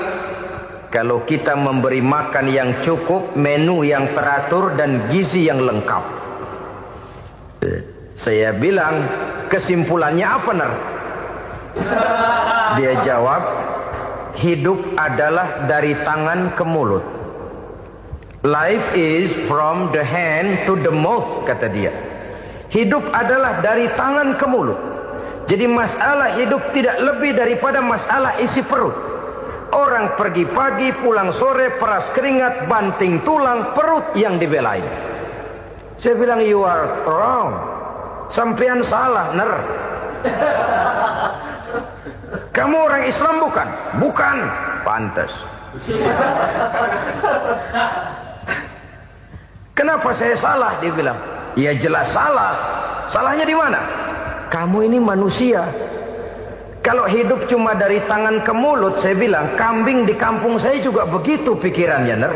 kalau kita memberi makan yang cukup, menu yang teratur, dan gizi yang lengkap. Saya bilang, kesimpulannya apa, Ner? Dia jawab, hidup adalah dari tangan ke mulut. Life is from the hand to the mouth, kata dia. Hidup adalah dari tangan ke mulut. Jadi masalah hidup tidak lebih daripada masalah isi perut. Orang pergi pagi, pulang sore, peras keringat, banting tulang, perut yang dibelain. Saya bilang, you are wrong. Sampean salah, Ner. Kamu orang Islam bukan? Bukan. Pantas. Kenapa saya salah? Dia bilang. Ya jelas salah. Salahnya di mana? Kamu ini manusia. Kalau hidup cuma dari tangan ke mulut, saya bilang, kambing di kampung saya juga begitu pikirannya, Ner.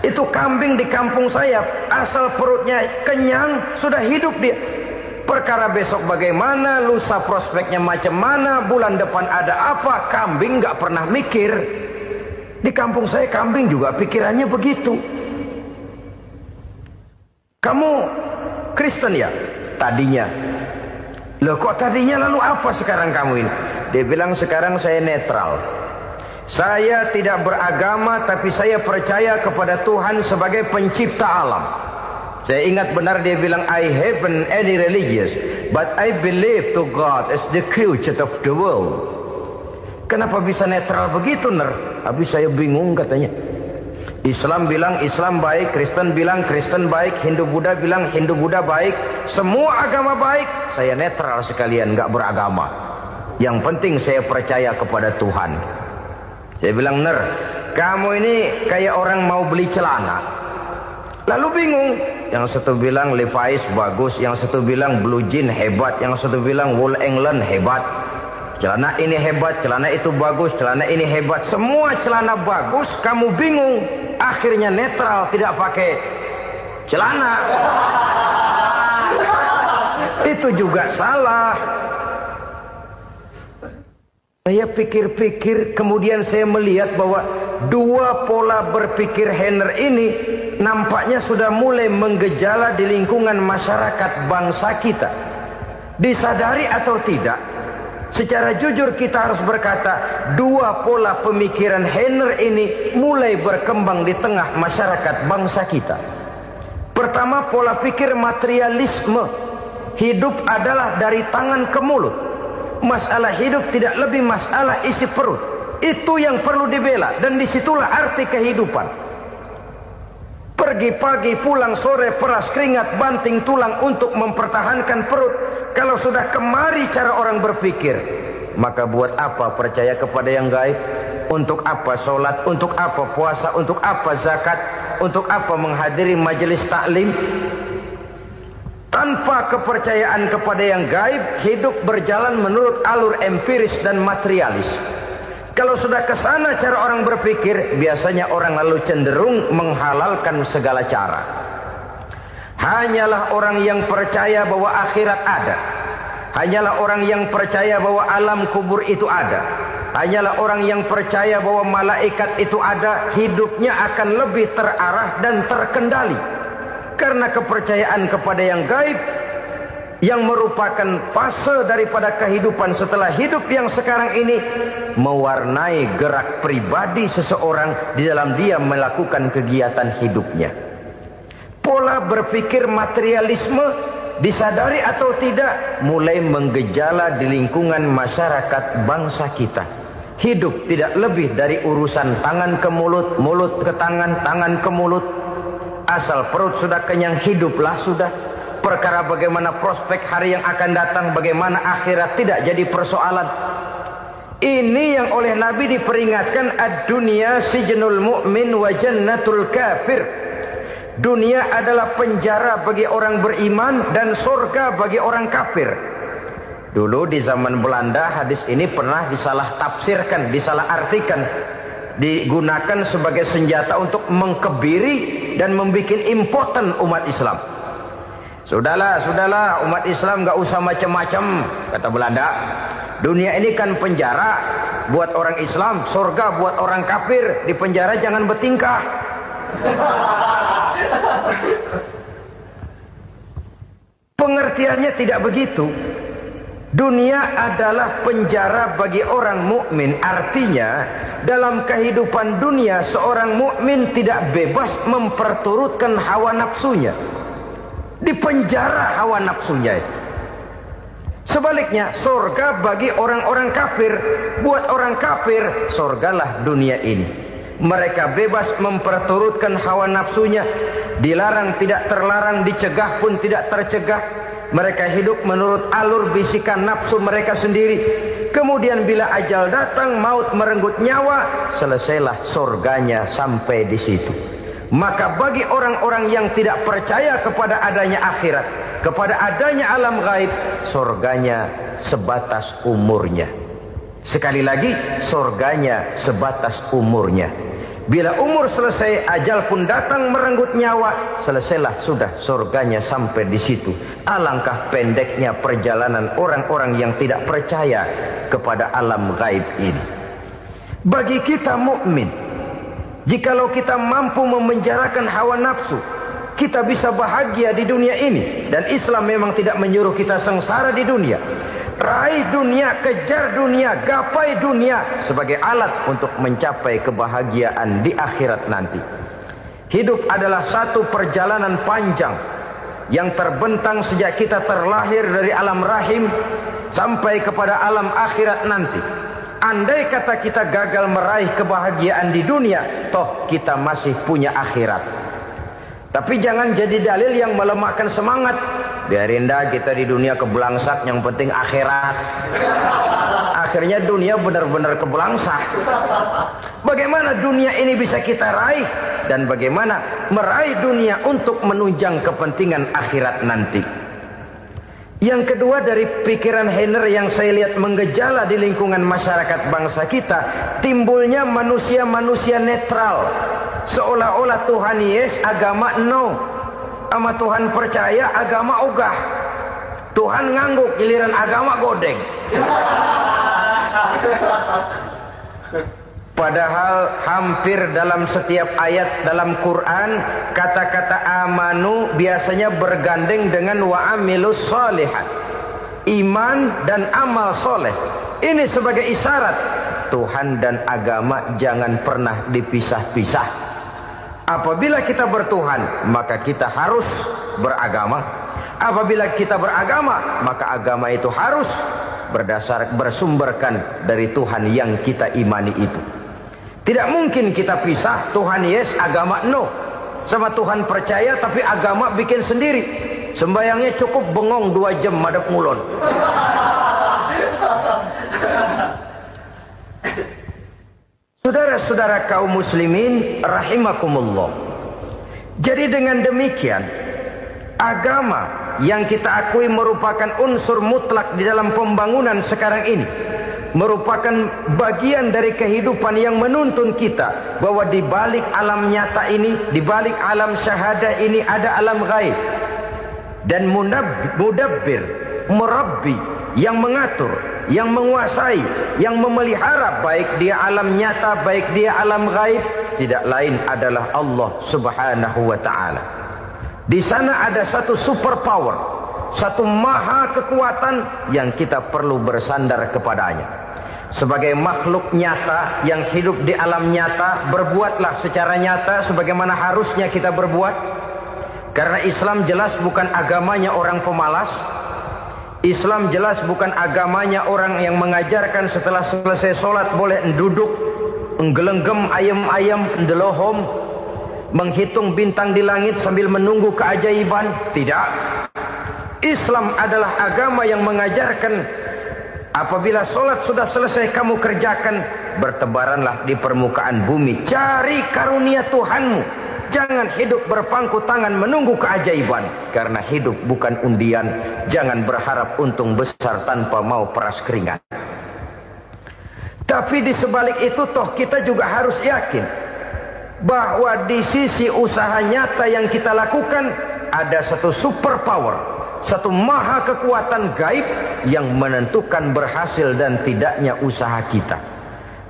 Itu kambing di kampung saya, asal perutnya kenyang, sudah hidup dia. Perkara besok bagaimana, lusa prospeknya macam mana, bulan depan ada apa, kambing nggak pernah mikir. Di kampung saya kambing juga pikirannya begitu. Kamu Kristen ya? Tadinya. Loh kok tadinya, lalu apa sekarang kamu ini? Dia bilang, sekarang saya netral. Saya tidak beragama, tapi saya percaya kepada Tuhan sebagai pencipta alam. Saya ingat benar dia bilang, I haven't any religious, but I believe to God as the creator of the world. Kenapa bisa netral begitu, Ner? Habis saya bingung katanya. Islam bilang Islam baik, Kristen bilang Kristen baik, Hindu Buddha bilang Hindu Buddha baik, semua agama baik. Saya netral sekalian, nggak beragama. Yang penting saya percaya kepada Tuhan. Saya bilang, Ner, kamu ini kayak orang mau beli celana, lalu bingung. Yang satu bilang Levi's bagus, yang satu bilang Blue Jean hebat, yang satu bilang Wool England hebat. Celana ini hebat, celana itu bagus, celana ini hebat. Semua celana bagus, kamu bingung. Akhirnya netral, tidak pakai celana. Itu juga salah. Saya pikir-pikir, kemudian saya melihat bahwa dua pola berpikir Heiner ini nampaknya sudah mulai menggejala di lingkungan masyarakat bangsa kita. Disadari atau tidak, secara jujur kita harus berkata, dua pola pemikiran Heiner ini mulai berkembang di tengah masyarakat bangsa kita. Pertama, pola pikir materialisme. Hidup adalah dari tangan ke mulut. Masalah hidup tidak lebih masalah isi perut. Itu yang perlu dibela, dan disitulah arti kehidupan. Pergi pagi, pulang sore, peras keringat, banting tulang untuk mempertahankan perut. Kalau sudah kemari cara orang berpikir, maka buat apa percaya kepada yang gaib? Untuk apa sholat? Untuk apa puasa? Untuk apa zakat? Untuk apa menghadiri majelis taklim? Tanpa kepercayaan kepada yang gaib, hidup berjalan menurut alur empiris dan materialis. Kalau sudah ke sana cara orang berpikir, biasanya orang lalu cenderung menghalalkan segala cara. Hanyalah orang yang percaya bahwa akhirat ada. Hanyalah orang yang percaya bahwa alam kubur itu ada. Hanyalah orang yang percaya bahwa malaikat itu ada, hidupnya akan lebih terarah dan terkendali. Karena kepercayaan kepada yang gaib, yang merupakan fase daripada kehidupan setelah hidup yang sekarang ini, mewarnai gerak pribadi seseorang di dalam dia melakukan kegiatan hidupnya. Pola berpikir materialisme, disadari atau tidak, mulai menggejala di lingkungan masyarakat bangsa kita. Hidup tidak lebih dari urusan tangan ke mulut, mulut ke tangan, tangan ke mulut. Asal perut sudah kenyang, hiduplah sudah. Perkara bagaimana prospek hari yang akan datang, bagaimana akhirat, tidak jadi persoalan. Ini yang oleh Nabi diperingatkan, ad-dunya sijnul mu'min wa jannatul kafir. Dunia adalah penjara bagi orang beriman dan surga bagi orang kafir. Dulu di zaman Belanda hadis ini pernah disalah tafsirkan, disalah artikan, digunakan sebagai senjata untuk mengkebiri dan membuat impoten umat Islam. Sudahlah umat Islam gak usah macam-macam, kata Belanda. Dunia ini kan penjara buat orang Islam, surga buat orang kafir. Di penjara jangan bertingkah. Pengertiannya tidak begitu. Dunia adalah penjara bagi orang mukmin. Artinya dalam kehidupan dunia seorang mukmin tidak bebas memperturutkan hawa nafsunya. Di penjara hawa nafsunya itu. Sebaliknya surga bagi orang-orang kafir. Buat orang kafir, surgalah dunia ini. Mereka bebas memperturutkan hawa nafsunya. Dilarang tidak terlarang, dicegah pun tidak tercegah. Mereka hidup menurut alur bisikan nafsu mereka sendiri. Kemudian bila ajal datang, maut merenggut nyawa, selesailah surganya sampai di situ. Maka bagi orang-orang yang tidak percaya kepada adanya akhirat, kepada adanya alam gaib, surganya sebatas umurnya. Sekali lagi, surganya sebatas umurnya. Bila umur selesai, ajal pun datang merenggut nyawa, selesailah sudah surganya sampai di situ. Alangkah pendeknya perjalanan orang-orang yang tidak percaya kepada alam gaib ini. Bagi kita mukmin, jikalau kita mampu memenjarakan hawa nafsu, kita bisa bahagia di dunia ini. Dan Islam memang tidak menyuruh kita sengsara di dunia. Raih dunia, kejar dunia, gapai dunia sebagai alat untuk mencapai kebahagiaan di akhirat nanti. Hidup adalah satu perjalanan panjang yang terbentang sejak kita terlahir dari alam rahim sampai kepada alam akhirat nanti. Andai kata kita gagal meraih kebahagiaan di dunia, toh kita masih punya akhirat. Tapi jangan jadi dalil yang melemahkan semangat. Biarin dah kita di dunia kebelangsak, yang penting akhirat. Akhirnya dunia benar-benar kebelangsak. Bagaimana dunia ini bisa kita raih, dan bagaimana meraih dunia untuk menunjang kepentingan akhirat nanti. Yang kedua, dari pikiran Heiner yang saya lihat menggejala di lingkungan masyarakat bangsa kita, timbulnya manusia-manusia netral. Seolah-olah Tuhan yes, agama no. Sama Tuhan percaya, agama ogah. Tuhan ngangguk, giliran agama godeng. Padahal hampir dalam setiap ayat dalam Quran, kata-kata amanu biasanya bergandeng dengan wa amilus sholihat. Iman dan amal soleh. Ini sebagai isyarat Tuhan dan agama jangan pernah dipisah-pisah. Apabila kita bertuhan, maka kita harus beragama. Apabila kita beragama, maka agama itu harus bersumberkan dari Tuhan yang kita imani itu. Tidak mungkin kita pisah, Tuhan yes, agama no. Sama Tuhan percaya tapi agama bikin sendiri. Sembayangnya cukup bengong 2 jam madep ngulon. Saudara-saudara kaum muslimin rahimakumullah. Jadi dengan demikian, agama yang kita akui merupakan unsur mutlak di dalam pembangunan sekarang ini, merupakan bagian dari kehidupan yang menuntun kita bahwa di balik alam nyata ini, di balik alam syahadah ini ada alam gaib. Dan mudabbir, murabbi, yang mengatur, yang menguasai, yang memelihara baik dia alam nyata, baik dia alam gaib, tidak lain adalah Allah Subhanahu wa ta'ala. Di sana ada satu super power, satu maha kekuatan yang kita perlu bersandar kepadanya. Sebagai makhluk nyata yang hidup di alam nyata, berbuatlah secara nyata sebagaimana harusnya kita berbuat. Karena Islam jelas bukan agamanya orang pemalas. Islam jelas bukan agamanya orang yang mengajarkan setelah selesai sholat boleh duduk, nggelenggem ayam-ayam, ndelohom, menghitung bintang di langit sambil menunggu keajaiban. Tidak. Islam adalah agama yang mengajarkan apabila sholat sudah selesai kamu kerjakan, bertebaranlah di permukaan bumi, cari karunia Tuhanmu. Jangan hidup berpangku tangan menunggu keajaiban. Karena hidup bukan undian. Jangan berharap untung besar tanpa mau peras keringat. Tapi di sebalik itu toh kita juga harus yakin bahwa di sisi usaha nyata yang kita lakukan ada satu super power, satu maha kekuatan gaib yang menentukan berhasil dan tidaknya usaha kita.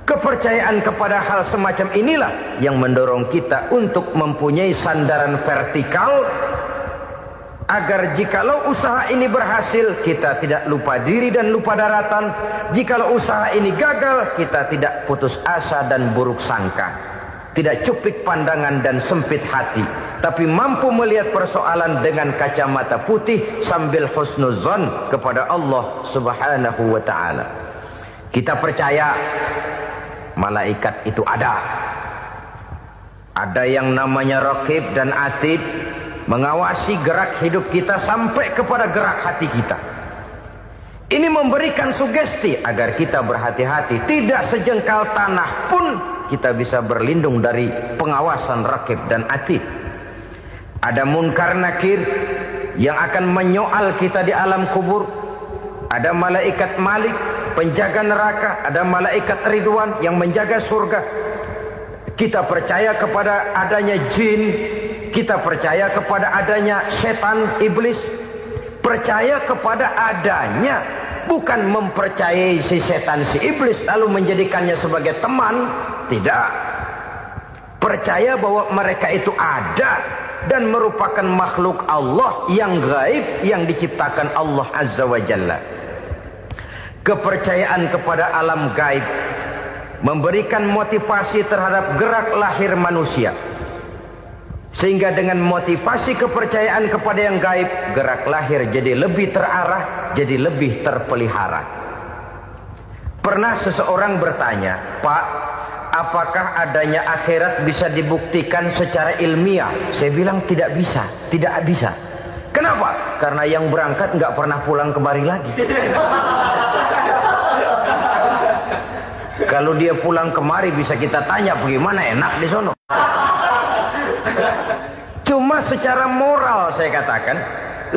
Kepercayaan kepada hal semacam inilah yang mendorong kita untuk mempunyai sandaran vertikal, agar jikalau usaha ini berhasil, kita tidak lupa diri dan lupa daratan. Jikalau usaha ini gagal, kita tidak putus asa dan buruk sangka, tidak cupik pandangan dan sempit hati, tapi mampu melihat persoalan dengan kacamata putih sambil husnuzon kepada Allah Subhanahu wa ta'ala. Kita percaya malaikat itu ada. Ada yang namanya raqib dan atid, mengawasi gerak hidup kita sampai kepada gerak hati kita. Ini memberikan sugesti agar kita berhati-hati. Tidak sejengkal tanah pun kita bisa berlindung dari pengawasan raqib dan atid. Ada munkar nakir yang akan menyoal kita di alam kubur. Ada malaikat Malik, penjaga neraka. Ada malaikat Ridwan yang menjaga surga. Kita percaya kepada adanya jin. Kita percaya kepada adanya setan, iblis. Percaya kepada adanya, bukan mempercayai si setan, si iblis lalu menjadikannya sebagai teman. Tidak. Percaya bahwa mereka itu ada dan merupakan makhluk Allah yang gaib yang diciptakan Allah Azza wa Jalla. Kepercayaan kepada alam gaib memberikan motivasi terhadap gerak lahir manusia, sehingga dengan motivasi kepercayaan kepada yang gaib, gerak lahir jadi lebih terarah, jadi lebih terpelihara. Pernah seseorang bertanya, "Pak, apakah adanya akhirat bisa dibuktikan secara ilmiah?" Saya bilang tidak bisa, tidak bisa. Kenapa? Karena yang berangkat nggak pernah pulang kembali lagi. Kalau dia pulang kemari bisa kita tanya bagaimana enak di sono. Cuma secara moral saya katakan,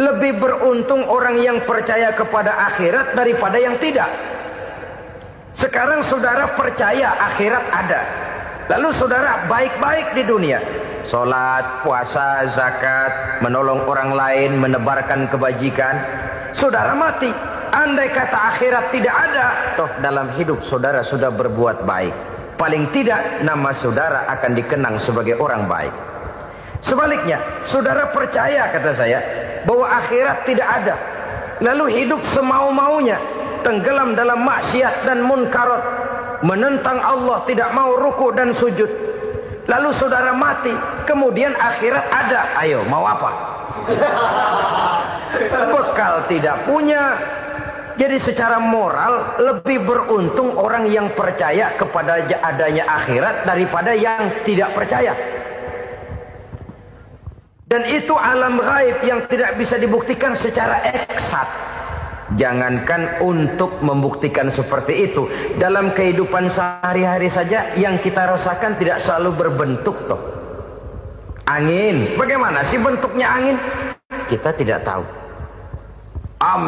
lebih beruntung orang yang percaya kepada akhirat daripada yang tidak. Sekarang saudara percaya akhirat ada, lalu saudara baik-baik di dunia, sholat, puasa, zakat, menolong orang lain, menebarkan kebajikan. Saudara mati, andai kata akhirat tidak ada, toh dalam hidup saudara sudah berbuat baik. Paling tidak nama saudara akan dikenang sebagai orang baik. Sebaliknya, saudara percaya, kata saya, bahwa akhirat tidak ada, lalu hidup semau-maunya, tenggelam dalam maksiat dan munkarat, menentang Allah, tidak mau ruku dan sujud. Lalu saudara mati, kemudian akhirat ada. Ayo, mau apa? Bekal tidak punya. Jadi secara moral lebih beruntung orang yang percaya kepada adanya akhirat daripada yang tidak percaya. Dan itu alam gaib yang tidak bisa dibuktikan secara eksat. Jangankan untuk membuktikan seperti itu, dalam kehidupan sehari-hari saja yang kita rasakan tidak selalu berbentuk toh. Angin, bagaimana sih bentuknya angin? Kita tidak tahu.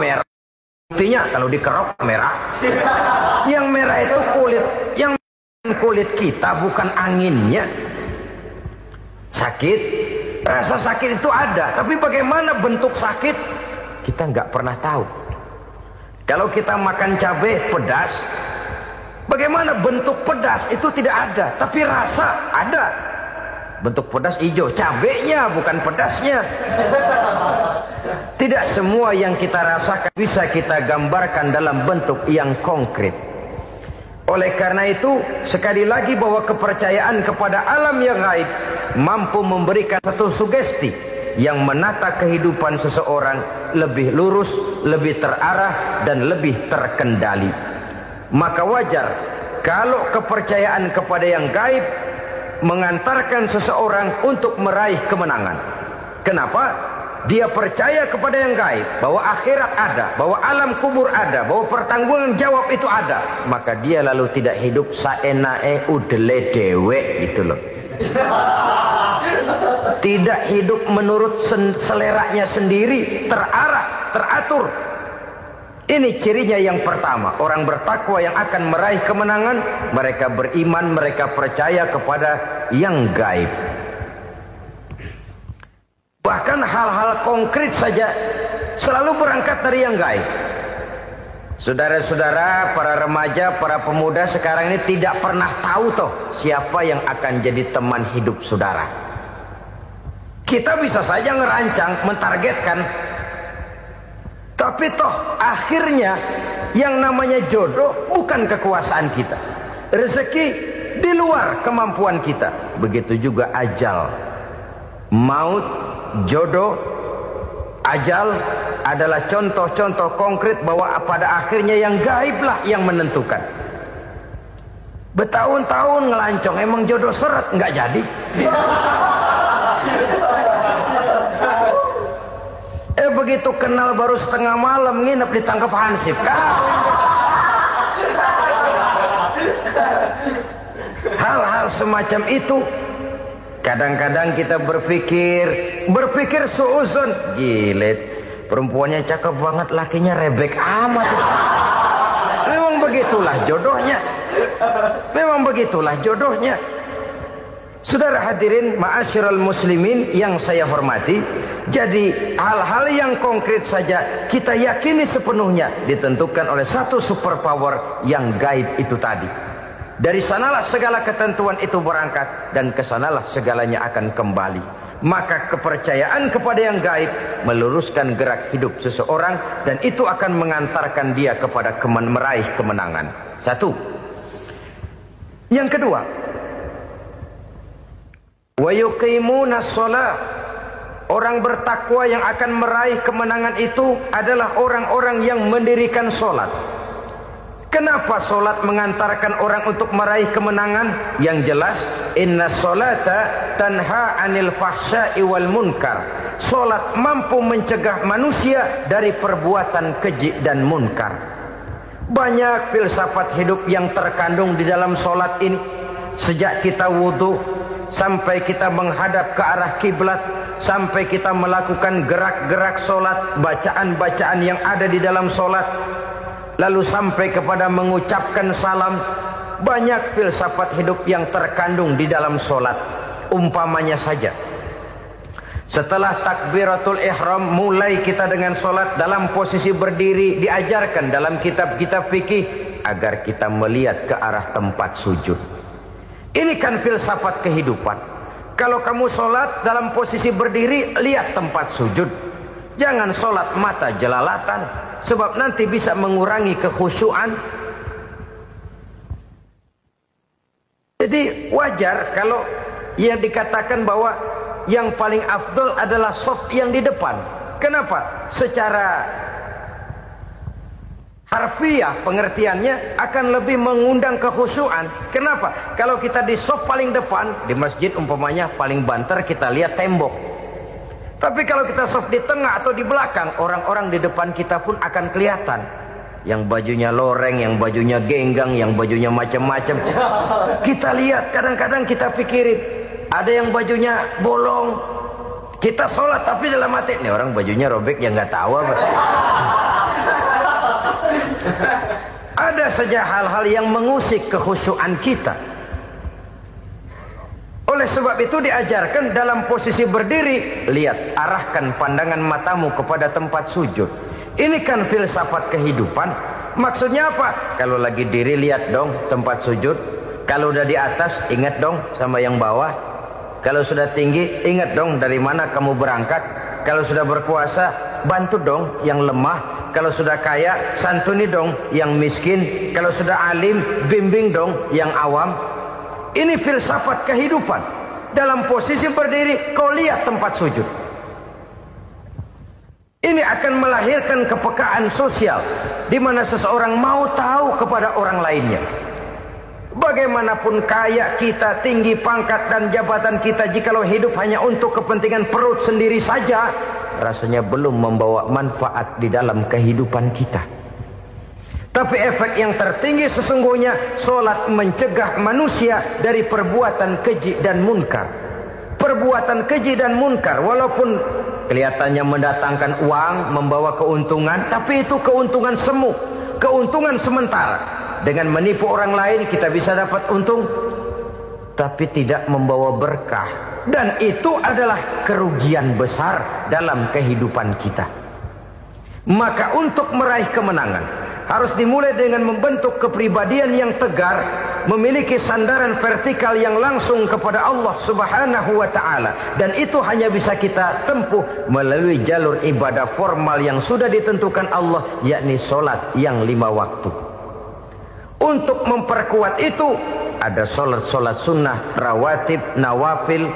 Merah, buktinya kalau dikerok merah. Yang merah itu kulit, yang kulit kita bukan anginnya. Sakit, rasa sakit itu ada, tapi bagaimana bentuk sakit kita nggak pernah tahu. Kalau kita makan cabai pedas, bagaimana bentuk pedas itu tidak ada, tapi rasa ada. Bentuk pedas hijau, cabainya bukan pedasnya. Tidak semua yang kita rasakan bisa kita gambarkan dalam bentuk yang konkret. Oleh karena itu, sekali lagi bahwa kepercayaan kepada alam yang gaib mampu memberikan satu sugesti yang menata kehidupan seseorang lebih lurus, lebih terarah, dan lebih terkendali. Maka wajar kalau kepercayaan kepada yang gaib mengantarkan seseorang untuk meraih kemenangan. Kenapa? Dia percaya kepada yang gaib, bahwa akhirat ada, bahwa alam kubur ada, bahwa pertanggungan jawab itu ada. Maka dia lalu tidak hidup saenae udele dewe itu loh. Tidak hidup menurut seleranya sendiri, terarah, teratur. Ini cirinya yang pertama. Orang bertakwa yang akan meraih kemenangan, mereka beriman, mereka percaya kepada yang gaib. Bahkan hal-hal konkret saja selalu berangkat dari yang gaib. Saudara-saudara, para remaja, para pemuda sekarang ini tidak pernah tahu toh siapa yang akan jadi teman hidup saudara. Kita bisa saja ngerancang, mentargetkan, tapi toh akhirnya yang namanya jodoh bukan kekuasaan kita. Rezeki di luar kemampuan kita. Begitu juga ajal, maut, jodoh, ajal adalah contoh-contoh konkret bahwa pada akhirnya yang gaiblah yang menentukan. Bertahun-tahun ngelancong, emang jodoh seret nggak jadi. Begitu kenal baru setengah malam nginep ditangkap hansip. Hal-hal semacam itu kadang-kadang kita berpikir suuzon, gilet, perempuannya cakep banget, lakinya rebek amat. Memang begitulah jodohnya. Memang begitulah jodohnya. Saudara hadirin ma'asyiral muslimin yang saya hormati, jadi hal-hal yang konkret saja kita yakini sepenuhnya ditentukan oleh satu superpower yang gaib itu tadi. Dari sanalah segala ketentuan itu berangkat dan kesanalah segalanya akan kembali. Maka kepercayaan kepada yang gaib meluruskan gerak hidup seseorang dan itu akan mengantarkan dia kepada meraih kemenangan. Satu. Yang kedua, wa yuqimuna shalah. Orang bertakwa yang akan meraih kemenangan itu adalah orang-orang yang mendirikan sholat. Kenapa sholat mengantarkan orang untuk meraih kemenangan? Yang jelas, inna sholata tanha anil fahsya'i wal munkar. Sholat mampu mencegah manusia dari perbuatan keji dan munkar. Banyak filsafat hidup yang terkandung di dalam sholat ini. Sejak kita wudhu sampai kita menghadap ke arah kiblat, sampai kita melakukan gerak-gerak sholat, bacaan-bacaan yang ada di dalam sholat, lalu sampai kepada mengucapkan salam. Banyak filsafat hidup yang terkandung di dalam sholat. Umpamanya saja, setelah takbiratul ihram mulai kita dengan sholat dalam posisi berdiri, diajarkan dalam kitab-kitab fikih agar kita melihat ke arah tempat sujud. Ini kan filsafat kehidupan. Kalau kamu sholat dalam posisi berdiri, lihat tempat sujud. Jangan sholat mata jelalatan, sebab nanti bisa mengurangi kekhusyuan. Jadi wajar kalau yang dikatakan bahwa yang paling afdol adalah shaf yang di depan. Kenapa? Secara harfiah pengertiannya akan lebih mengundang kekhusyuan. Kenapa? Kalau kita di shaf paling depan di masjid umpamanya paling banter kita lihat tembok. Tapi kalau kita soft di tengah atau di belakang, orang-orang di depan kita pun akan kelihatan. Yang bajunya loreng, yang bajunya genggang, yang bajunya macam-macam. Kita lihat, kadang-kadang kita pikirin, ada yang bajunya bolong. Kita sholat tapi dalam hati, nih orang bajunya robek, yang nggak tahu apa. Ada saja hal-hal yang mengusik kekhusyuan kita. Oleh sebab itu diajarkan dalam posisi berdiri, lihat, arahkan pandangan matamu kepada tempat sujud. Ini kan filsafat kehidupan. Maksudnya apa? Kalau lagi diri, lihat dong tempat sujud. Kalau udah di atas, ingat dong sama yang bawah. Kalau sudah tinggi, ingat dong dari mana kamu berangkat. Kalau sudah berkuasa, bantu dong yang lemah. Kalau sudah kaya, santuni dong yang miskin. Kalau sudah alim, bimbing dong yang awam. Ini filsafat kehidupan. Dalam posisi berdiri, kau lihat tempat sujud. Ini akan melahirkan kepekaan sosial, di mana seseorang mau tahu kepada orang lainnya. Bagaimanapun kaya kita, tinggi pangkat dan jabatan kita, jikalau hidup hanya untuk kepentingan perut sendiri saja, rasanya belum membawa manfaat di dalam kehidupan kita. Tapi efek yang tertinggi sesungguhnya, solat mencegah manusia dari perbuatan keji dan munkar. Perbuatan keji dan munkar, walaupun kelihatannya mendatangkan uang, membawa keuntungan, tapi itu keuntungan semu, keuntungan sementara. Dengan menipu orang lain kita bisa dapat untung, tapi tidak membawa berkah. Dan itu adalah kerugian besar dalam kehidupan kita. Maka untuk meraih kemenangan, harus dimulai dengan membentuk kepribadian yang tegar, memiliki sandaran vertikal yang langsung kepada Allah Subhanahu wa ta'ala. Dan itu hanya bisa kita tempuh melalui jalur ibadah formal yang sudah ditentukan Allah, yakni solat yang 5 waktu. Untuk memperkuat itu, ada solat-solat sunnah, rawatib, nawafil,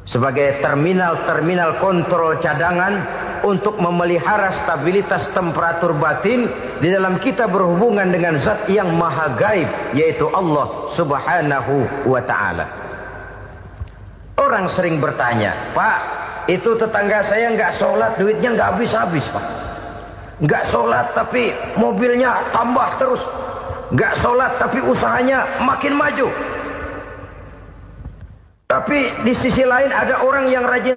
sebagai terminal-terminal kontrol cadangan untuk memelihara stabilitas temperatur batin di dalam kita berhubungan dengan zat yang maha gaib, yaitu Allah Subhanahu wa ta'ala. Orang sering bertanya, Pak, itu tetangga saya nggak sholat, duitnya nggak habis-habis, Pak. Nggak sholat tapi mobilnya tambah terus. Nggak sholat tapi usahanya makin maju. Tapi di sisi lain ada orang yang rajin